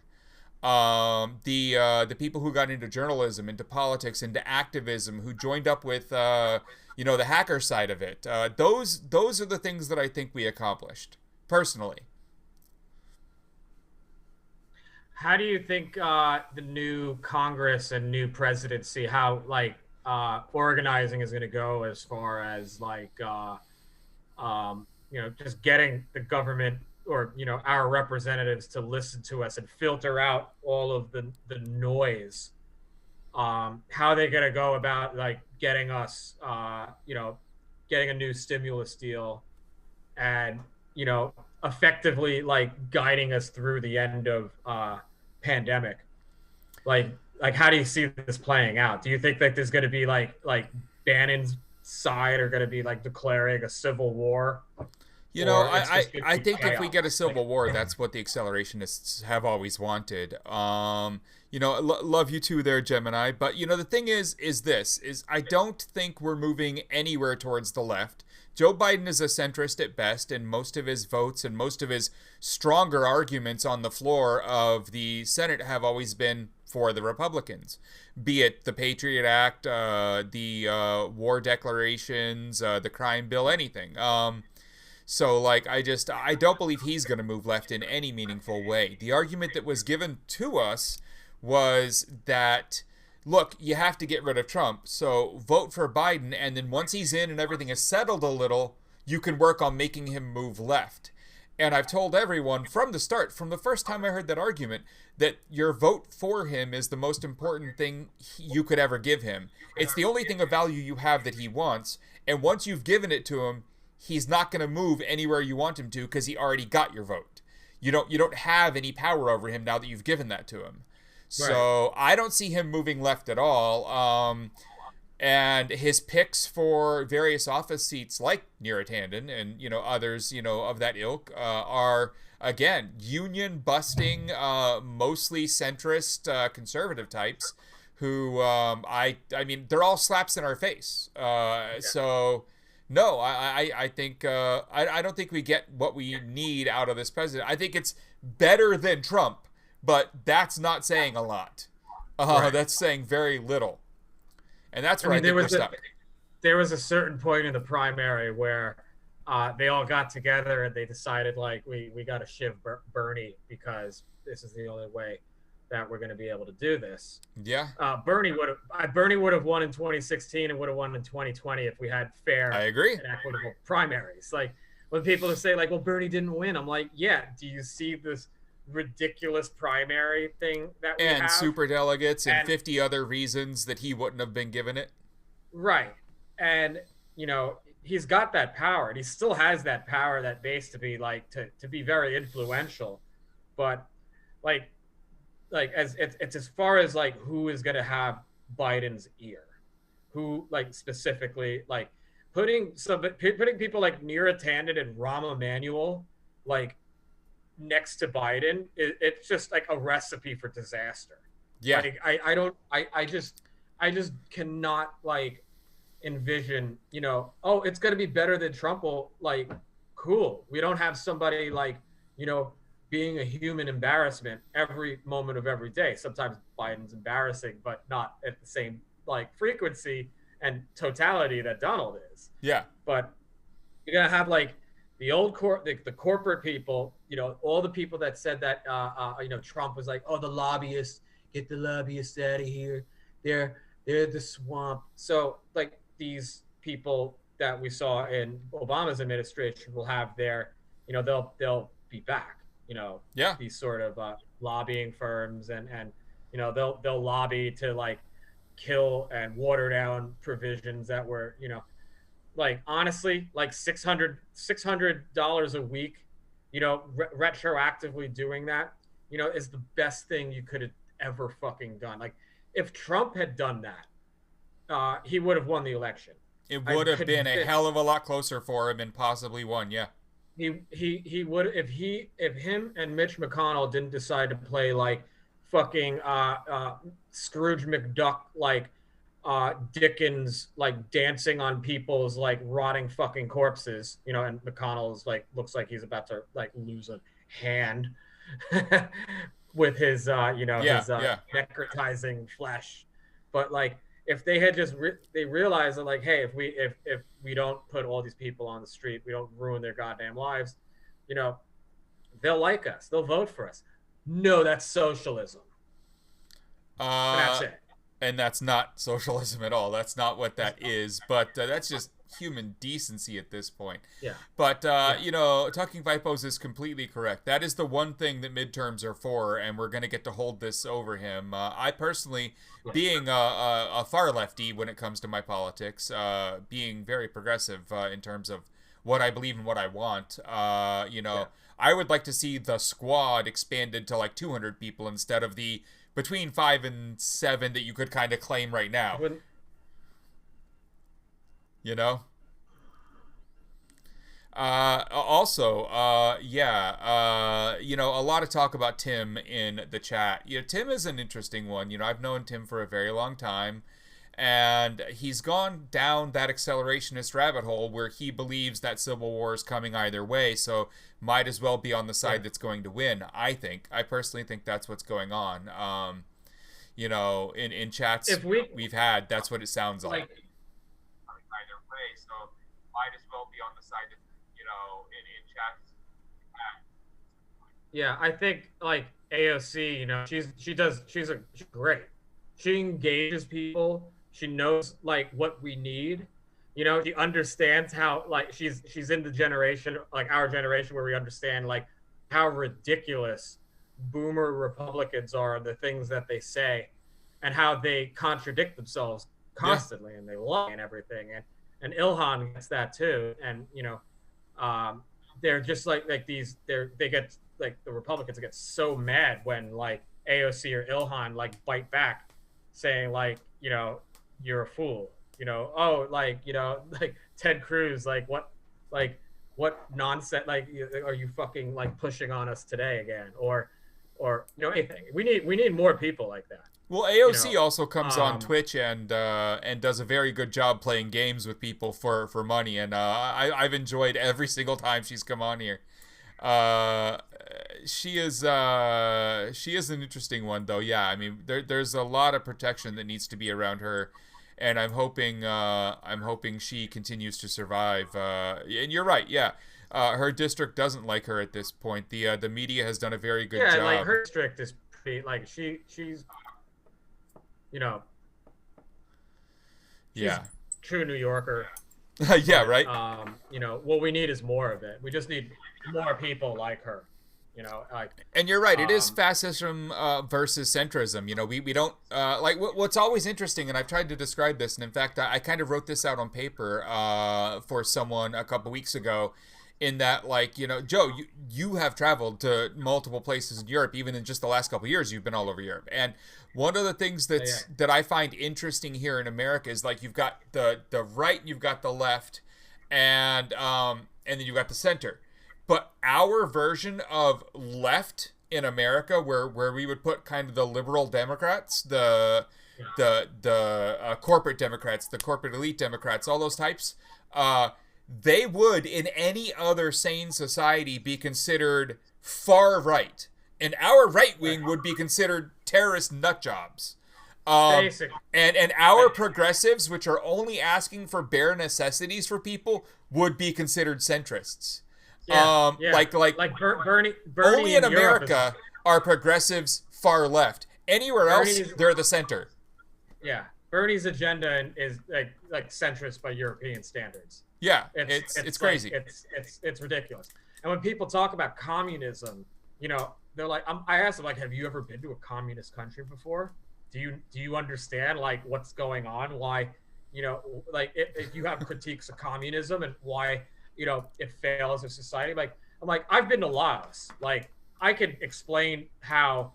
The people who got into journalism, into politics, into activism, who joined up with the hacker side of it. Those are the things that I think we accomplished personally. How do you think the new Congress and new presidency, how organizing is going to go as far as just getting the government or our representatives to listen to us and filter out all of the noise? How are they going to go about getting us getting a new stimulus deal and effectively guiding us through the end of pandemic? How do you see this playing out? Do you think that there's going to be like Bannon's side are going to be declaring a civil war? I think if we get a civil war, that's what the accelerationists have always wanted. Love you too there, Gemini. But the thing is I don't think we're moving anywhere towards the left. Joe Biden is a centrist at best, and most of his votes and most of his stronger arguments on the floor of the Senate have always been for the Republicans, be it the Patriot Act, the war declarations, the crime bill, anything. So I don't believe he's going to move left in any meaningful way. The argument that was given to us was that, look, you have to get rid of Trump, so vote for Biden, and then once he's in and everything is settled a little, you can work on making him move left. And I've told everyone from the start, from the first time I heard that argument, that your vote for him is the most important thing you could ever give him. It's the only thing of value you have that he wants, and once you've given it to him, he's not going to move anywhere you want him to because he already got your vote. You don't have any power over him now that you've given that to him. So I don't see him moving left at all. And his picks for various office seats like Neera Tanden and others of that ilk are again union busting, mostly centrist conservative types who I mean they're all slaps in our face. So. No, I think I don't think we get what we need out of this president. I think it's better than Trump, but that's not saying a lot. That's saying very little, and that's where I think we're stuck. There was a certain point in the primary where they all got together and they decided we got to shiv Bernie because this is the only way that we're going to be able to do this. Yeah. Bernie would have won in 2016 and would have won in 2020 if we had fair I agree. and equitable primaries. When people say well, Bernie didn't win, I'm like, yeah, do you see this ridiculous primary thing that we have? And super delegates and 50 other reasons that he wouldn't have been given it. Right. and he's got that power, and he still has that power, that base, to be like to be very influential. But like as it's as far as like who is going to have Biden's ear, who like specifically like putting people like Neera Tanden and Rahm Emanuel like next to Biden, it's just like a recipe for disaster. Yeah. Like I just cannot like envision, oh, it's going to be better than Trump. Well, like, cool. We don't have somebody like, being a human embarrassment every moment of every day. Sometimes Biden's embarrassing, but not at the same like frequency and totality that Donald is. Yeah. But you're going to have like the old the corporate people, all the people that said that, Trump was like, oh, the lobbyists, get the lobbyists out of here. They're the swamp. So like these people that we saw in Obama's administration will have their, they'll be back, Yeah. these sort of lobbying firms, and they'll lobby to like kill and water down provisions that were, like honestly, like $600 a week, retroactively doing that, is the best thing you could have ever fucking done. Like if Trump had done that, he would have won the election. It would have been a hell of a lot closer for him and possibly won. Yeah. He would, if him and Mitch McConnell didn't decide to play like fucking Scrooge McDuck, like Dickens, like dancing on people's like rotting fucking corpses, and McConnell's like looks like he's about to like lose a hand with his necrotizing flesh. But like if they had just they realized that like, hey, if we don't put all these people on the street, we don't ruin their goddamn lives, they'll like us, they'll vote for us. No, that's socialism. And that's it. And that's not socialism at all. That's not what that is. But that's just human decency at this point. Yeah. But, Talking Vipos is completely correct. That is the one thing that midterms are for, and we're going to get to hold this over him. I personally, being a far lefty when it comes to my politics, being very progressive in terms of what I believe and what I want, I would like to see the squad expanded to like 200 people instead of the between 5 and 7 that you could kind of claim right now. A lot of talk about Tim in the chat. Tim is an interesting one. I've known Tim for a very long time, and he's gone down that accelerationist rabbit hole where he believes that civil war is coming either way, so might as well be on the side that's going to win. I personally think that's what's going on. In chats we've had, that's what it sounds like. Either way, so might as well be on the side that, in chats. Yeah, I think like AOC, she's great. She engages people. She knows like what we need. She understands how like she's in the generation, like our generation, where we understand like how ridiculous boomer Republicans are, the things that they say, and how they contradict themselves constantly, and they lie and everything. And Ilhan gets that too. And they're just like these. They get like the Republicans get so mad when like AOC or Ilhan like bite back, saying like you're a fool. Like Ted Cruz, like what nonsense, like are you fucking like pushing on us today again, or anything. We need more people like that. Well, AOC also comes on Twitch and does a very good job playing games with people for money, and I've enjoyed every single time she's come on here. She is an interesting one though. Yeah, I mean there's a lot of protection that needs to be around her, and I'm hoping she continues to survive. And you're right, yeah. Her district doesn't like her at this point. The media has done a very good job. Yeah, like her district is pretty, like she's true New Yorker. Yeah, right. What we need is more of it. We just need more people like her. Like, And you're right. It is fascism versus centrism. We don't like what's always interesting, and I've tried to describe this. And in fact, I kind of wrote this out on paper for someone a couple weeks ago. In that, like, Joe, you have traveled to multiple places in Europe, even in just the last couple of years. You've been all over Europe, and one of the things that I find interesting here in America is like you've got the right, you've got the left, and then you've got the center. But our version of left in America, where we would put kind of the liberal Democrats, the corporate Democrats, the corporate elite Democrats, all those types, they would in any other sane society be considered far right, and our right wing would be considered terrorist nut jobs. And our progressives, which are only asking for bare necessities for people, would be considered centrists. Like Bernie only in America are progressives far left. Anywhere else, they're the center. Yeah, Bernie's agenda is like centrist by European standards. Yeah, it's crazy. It's ridiculous. And when people talk about communism, they're like, I ask them, like, have you ever been to a communist country before? Do you understand like what's going on? Why, like if you have critiques of communism and why it fails as society. Like, I'm like, I've been to Laos. Like, I could explain how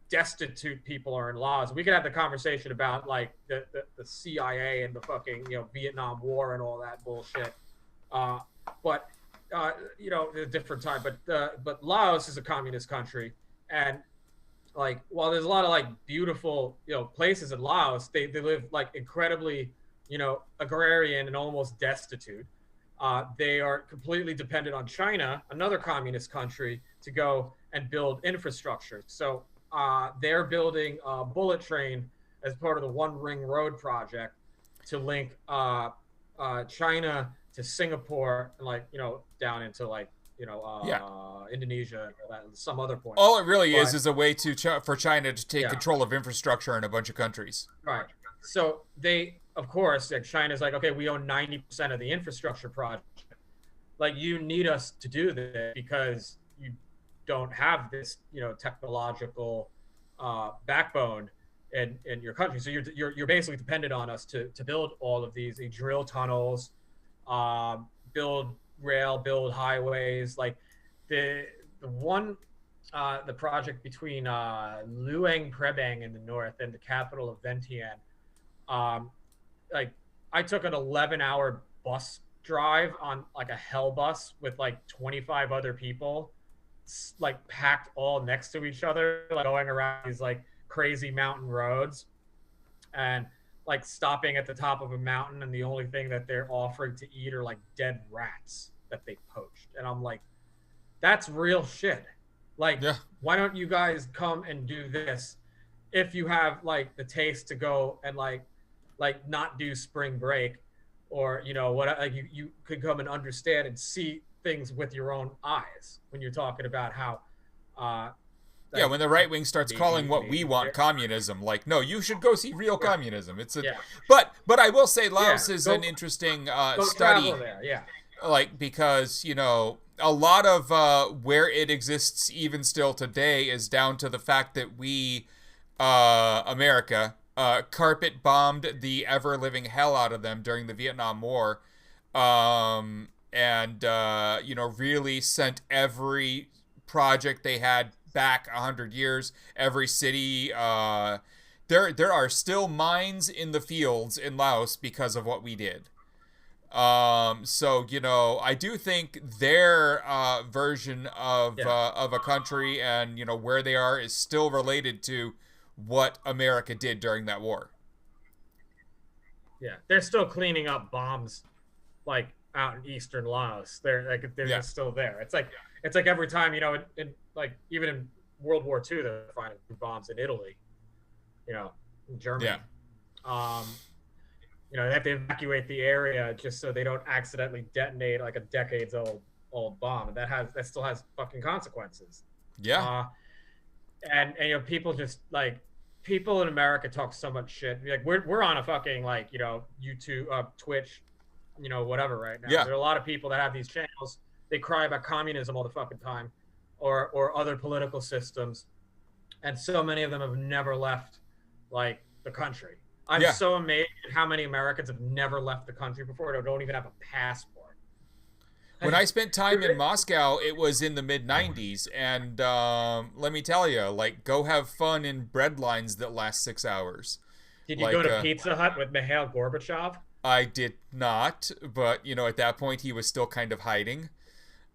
destitute people are in Laos. We could have the conversation about like the CIA and the fucking Vietnam War and all that bullshit. But a different time. But Laos is a communist country, and like while there's a lot of like beautiful places in Laos, they live like incredibly agrarian and almost destitute. They are completely dependent on China, another communist country, to go and build infrastructure. So they're building a bullet train as part of the One Ring Road project to link China to Singapore and down into Indonesia and all that, and some other point. All it really is a way for China to take control of infrastructure in a bunch of countries. Right. So they, of course, China's like, okay, we own 90% of the infrastructure project. Like, you need us to do this because you don't have this, technological backbone in your country. So you're basically dependent on us to build all of these. They drill tunnels, build rail, build highways. Like the project between Luang Prabang in the north and the capital of Vientiane. Like, I took an 11-hour bus drive on like a hell bus with like 25 other people, like packed all next to each other, like going around these like crazy mountain roads and like stopping at the top of a mountain, and the only thing that they're offering to eat are like dead rats that they poached. And I'm like, that's real shit. Like, why don't you guys come and do this if you have like the taste to go and like not do spring break, or you could come and understand and see things with your own eyes when you're talking about how when the right wing starts calling what we want communism, like, no, you should go see real communism. It's but I will say Laos is an interesting study there, like, because a lot of where it exists even still today is down to the fact that we America carpet bombed the ever living hell out of them during the Vietnam War, and really sent every project they had back 100 years. Every city, there are still mines in the fields in Laos because of what we did. So I do think their version of a country and where they are is still related to what America did during that war. Yeah, they're still cleaning up bombs, like out in eastern Laos. They're just still there. It's like every time in like even in World War II, they're finding bombs in Italy, in Germany. Yeah. They have to evacuate the area just so they don't accidentally detonate like a decades old bomb, and that still has fucking consequences. Yeah. And people just like, people in America talk so much shit. Like, we're on a fucking like YouTube, Twitch, whatever right now. Yeah. There are a lot of people that have these channels. They cry about communism all the fucking time. or other political systems, and so many of them have never left like the country. I'm Yeah. so amazed at how many Americans have never left the country before or don't even have a passport. When I spent time in Moscow, it was in the mid 90s. And let me tell you, like, go have fun in bread lines that last 6 hours. Did you go Like, to Pizza Hut with Mikhail Gorbachev? I did not, but, at that point, he was still kind of hiding.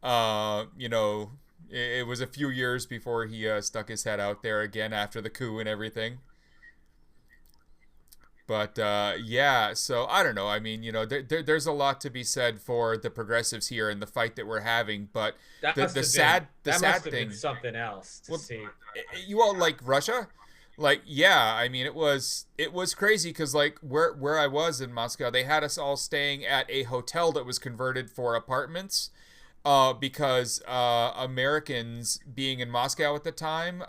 It was a few years before he stuck his head out there again after the coup and everything. But yeah, so I don't know. I mean, there's a lot to be said for the progressives here and the fight that we're having. But That the must the have sad the been, that sad must have thing. been something else to Well, see. you all like Russia? Like, yeah. I mean, it was crazy because like where I was in Moscow, they had us all staying at a hotel that was converted for apartments. Because Americans being in Moscow at the time,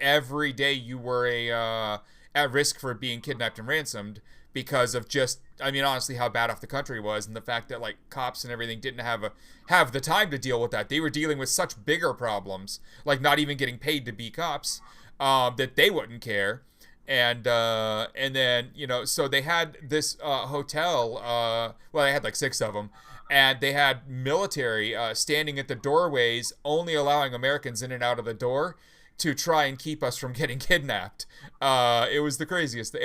every day you were at risk for being kidnapped and ransomed because of just, I mean, honestly, how bad off the country was, and the fact that like cops and everything didn't have the time to deal with that. They were dealing with such bigger problems, like not even getting paid to be cops, that they wouldn't care. And then so they had this hotel. Well, they had like six of them, and they had military standing at the doorways, only allowing Americans in and out of the door to try and keep us from getting kidnapped. It was the craziest thing.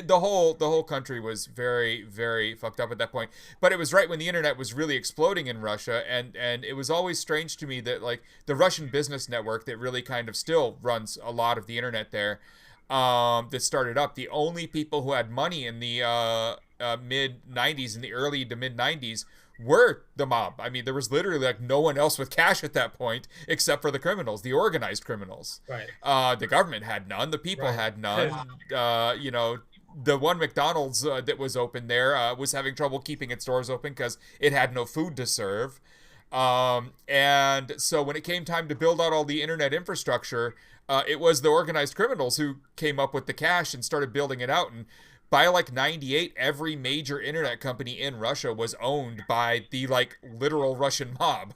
The whole country was very, very fucked up at that point. But it was right when the internet was really exploding in Russia, and it was always strange to me that like the Russian business network that really kind of still runs a lot of the internet there, that started up. The only people who had money in the mid 90s, in the early to mid 90s, were the mob. I mean, there was literally like no one else with cash at that point except for the criminals, the organized criminals. Right. The government had none. The people Right. had none. The one McDonald's that was open there was having trouble keeping its doors open because it had no food to serve. And so when it came time to build out all the internet infrastructure, it was the organized criminals who came up with the cash and started building it out. And by like 98, every major internet company in Russia was owned by the like literal Russian mob.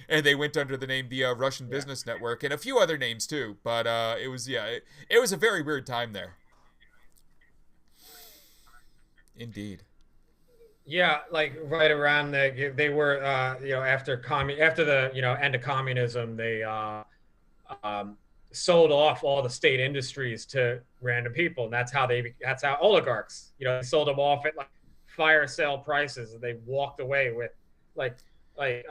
And they went under the name the Russian Business Network and a few other names too. But it was a very weird time there. Indeed. Yeah, like right around they were after the end of communism, they um, sold off all the state industries to random people, and that's how oligarchs, they sold them off at like fire sale prices, and they walked away with like like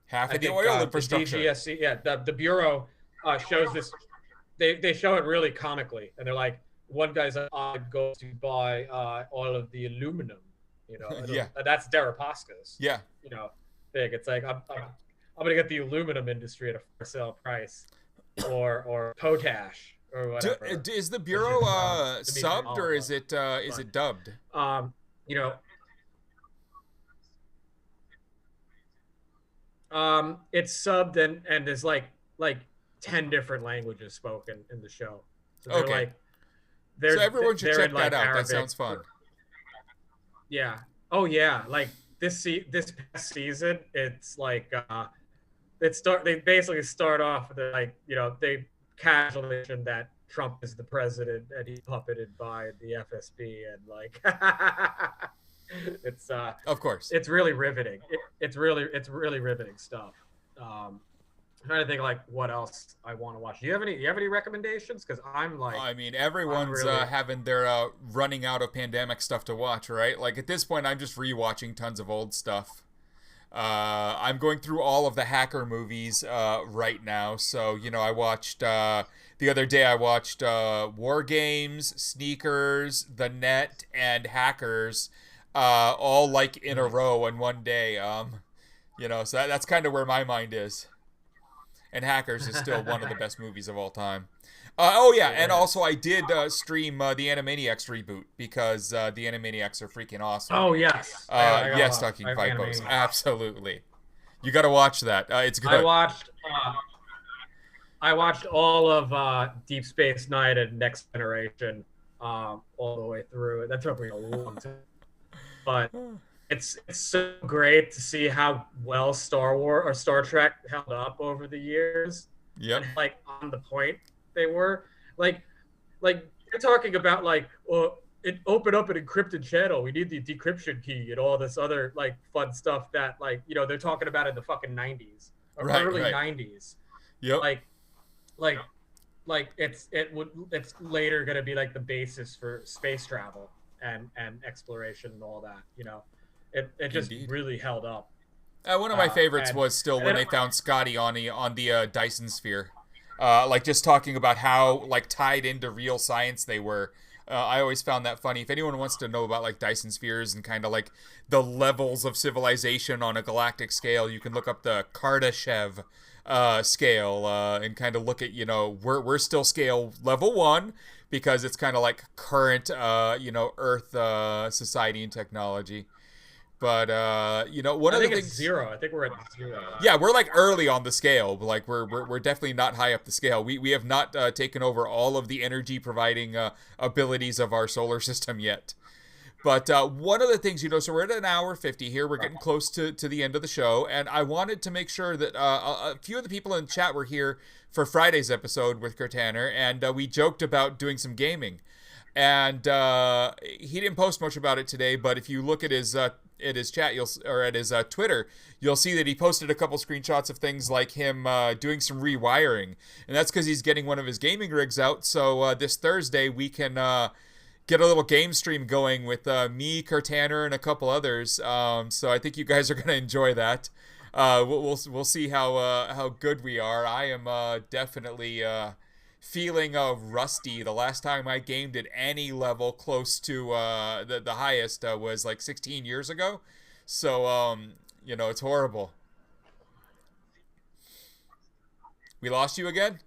Half I of the think oil the infrastructure. DGSC, yeah, the bureau shows this. They show it really comically, and they're like, one guy's like, I go to buy all of the aluminum, Yeah. that's Deripaska's, Yeah. thing. It's like I'm gonna get the aluminum industry at a fair sale price, or potash or whatever. Is the bureau To be subbed or is but it dubbed? you know, it's subbed, and there's like 10 different languages spoken in the show. So they're Okay. like So everyone should they're check in like that out. Arabic. That sounds fun. Yeah. Oh yeah. Like this past season, it's like they basically start off with they casually mention that Trump is the president and he's puppeted by the FSB, and like it's Of course. it's really riveting. It's really riveting stuff. I'm trying to think like what else I want to watch. Do you have any recommendations? Because I'm like, I mean, everyone's really- having their running out of pandemic stuff to watch, right? Like at this point, I'm just rewatching tons of old stuff. I'm going through all of the hacker movies right now. So, I watched, the other day I watched War Games, Sneakers, The Net, and Hackers, all like in a row in one day. So that's kind of where my mind is. And Hackers is still one of the best movies of all time. Oh yeah, and also I did stream the Animaniacs reboot because the Animaniacs are freaking awesome. oh yes, I got Yes, a lot. Talking I have Pipos, Animaniacs. absolutely. You got to watch that. It's good. I watched all of Deep Space Nine and Next Generation all the way through. That took me a long time, but it's so great to see how well Star Wars or Star Trek held up over the years, and Yep. like on the point they were. Like like you're talking about like, well, it opened up an encrypted channel. We need the decryption key and all this other like fun stuff that like they're talking about in the fucking 90s or Right. early Right. 90s. Yep. Like like it's later going to be like the basis for space travel and exploration and all that. It just Indeed. really held up. One of my favorites And was still and when then they found Scotty on the Dyson sphere. Like just talking about how like tied into real science they were. I always found that funny. If anyone wants to know about like Dyson spheres and kind of like the levels of civilization on a galactic scale, you can look up the Kardashev scale and kind of look at we're still scale level 1 because it's kind of like current Earth society and technology. But one I of the think it's things. 0. I think we're at 0. Yeah, we're like early on the scale. Like we're definitely not high up the scale. We have not taken over all of the energy providing abilities of our solar system yet. But one of the things, so we're at an hour 50 here. We're getting close to the end of the show. And I wanted to make sure that a few of the people in chat were here for Friday's episode with Cortaner. And we joked about doing some gaming. And he didn't post much about it today. But if you look at his chat, or at his Twitter, you'll see that he posted a couple screenshots of things like him doing some rewiring. And that's because he's getting one of his gaming rigs out. So this Thursday, we can get a little game stream going with me, Cortaner, and a couple others. So I think you guys are going to enjoy that. We'll see how good we are. I am definitely feeling rusty. The last time I gamed at any level close to the highest was like 16 years ago. So it's horrible. We lost you again.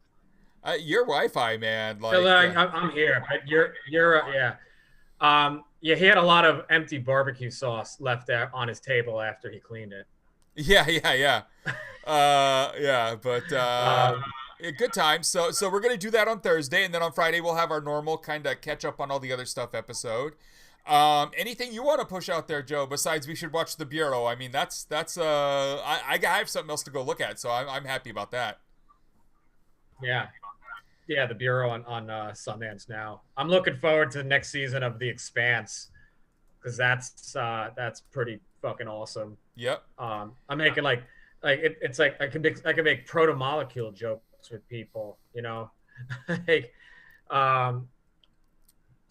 Your Wi-Fi, man. Like, I'm here, but you're yeah. Yeah, he had a lot of empty barbecue sauce left there on his table after he cleaned it. yeah. Yeah, but Um, good time. So we're gonna do that on Thursday, and then on Friday we'll have our normal kind of catch up on all the other stuff episode. Anything you want to push out there, Joe? Besides, we should watch the Bureau. I mean, that's I have something else to go look at, so I'm happy about that. yeah, yeah, the Bureau on Sundance now. I'm looking forward to the next season of The Expanse because that's pretty fucking awesome. Yep. I'm making it's like I can make proto molecule jokes with people, like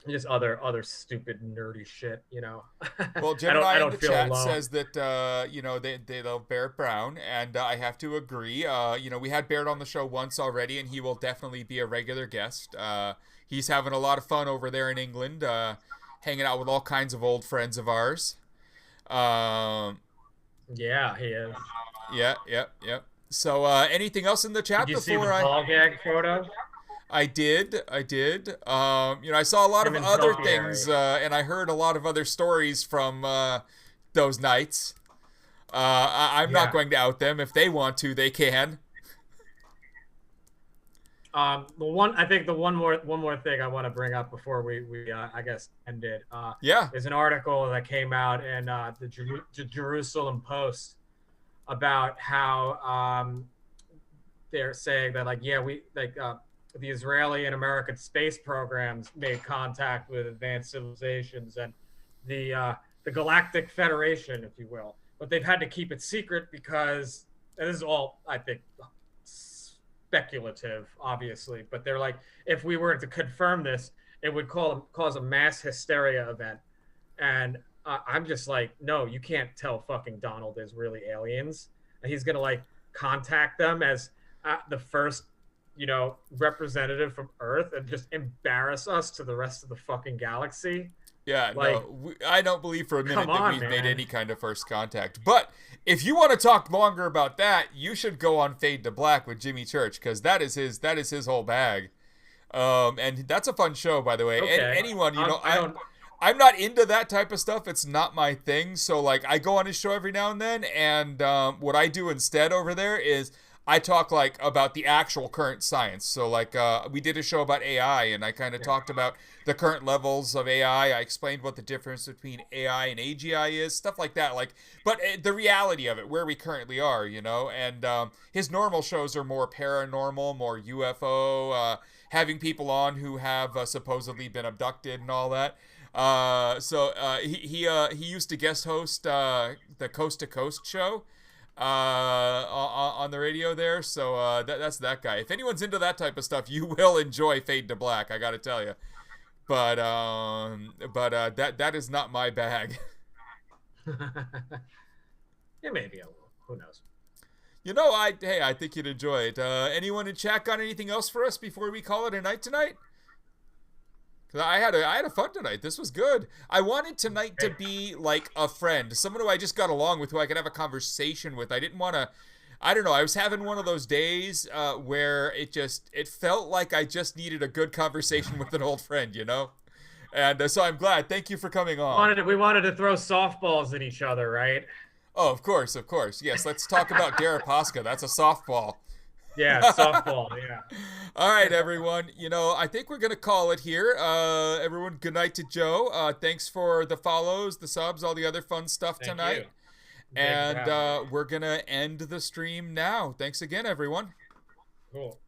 just other stupid nerdy shit. Well, I don't Gemini I in don't the feel chat alone. says that they love Barrett Brown, and I have to agree. We had Barrett on the show once already, and he will definitely be a regular guest. He's having a lot of fun over there in England, hanging out with all kinds of old friends of ours. Um, Yeah, he is. yeah. So, anything else in the Did chat you see the before I? ball gag photo? I did. I saw a lot of Him and other Topiary. things, and I heard a lot of other stories from those nights. I'm not Yeah. going to out them. If they want to, they can. The one more thing I want to bring up before we I guess ended. Yeah. There's an article that came out in the Jerusalem Post about how they're saying that the Israeli and American space programs made contact with advanced civilizations and the Galactic Federation, if you will, but they've had to keep it secret because, and this is all I think speculative, obviously, but they're like, if we were to confirm this, it would cause a mass hysteria event. And I'm just like, no, you can't tell fucking Donald there's really aliens. And he's going to like contact them as the first, representative from Earth and just embarrass us to the rest of the fucking galaxy. Yeah, Like, no, I don't believe for a minute come that on, we've made man. any kind of first contact. But if you want to talk longer about that, you should go on Fade to Black with Jimmy Church because that is his whole bag. And that's a fun show, by the way. Okay. Anyone, I don't. I'm not into that type of stuff. It's not my thing. So like, I go on his show every now and then, and what I do instead over there is I talk like about the actual current science. So like we did a show about AI, and I kind of talked about the current levels of AI. I explained what the difference between AI and AGI is, stuff like that. Like, but the reality of it, where we currently are, you know. And his normal shows are more paranormal, more UFO, having people on who have supposedly been abducted and all that. He used to guest host the Coast to Coast show on the radio there. So that's that guy. If anyone's into that type of stuff, you will enjoy Fade to Black. I got to tell you. But that is not my bag. It may be a little. Who knows? You know, I think you'd enjoy it. Anyone in chat got anything else for us before we call it a night tonight? Cause I had a fun tonight. This was good. I wanted tonight to be like a friend, someone who I just got along with, who I could have a conversation with. I didn't want to. I don't know. I was having one of those days where it felt like I just needed a good conversation with an old friend, you know. And so I'm glad. Thank you for coming on. We wanted to throw softballs at each other, right? Oh, of course. Yes, let's talk about Deripaska. That's a softball. Yeah, softball, yeah. All right, everyone. You know, I think we're going to call it here. Everyone, good night to Joe. Thanks for the follows, the subs, all the other fun stuff tonight. And we're going to end the stream now. Thanks again, everyone. Cool.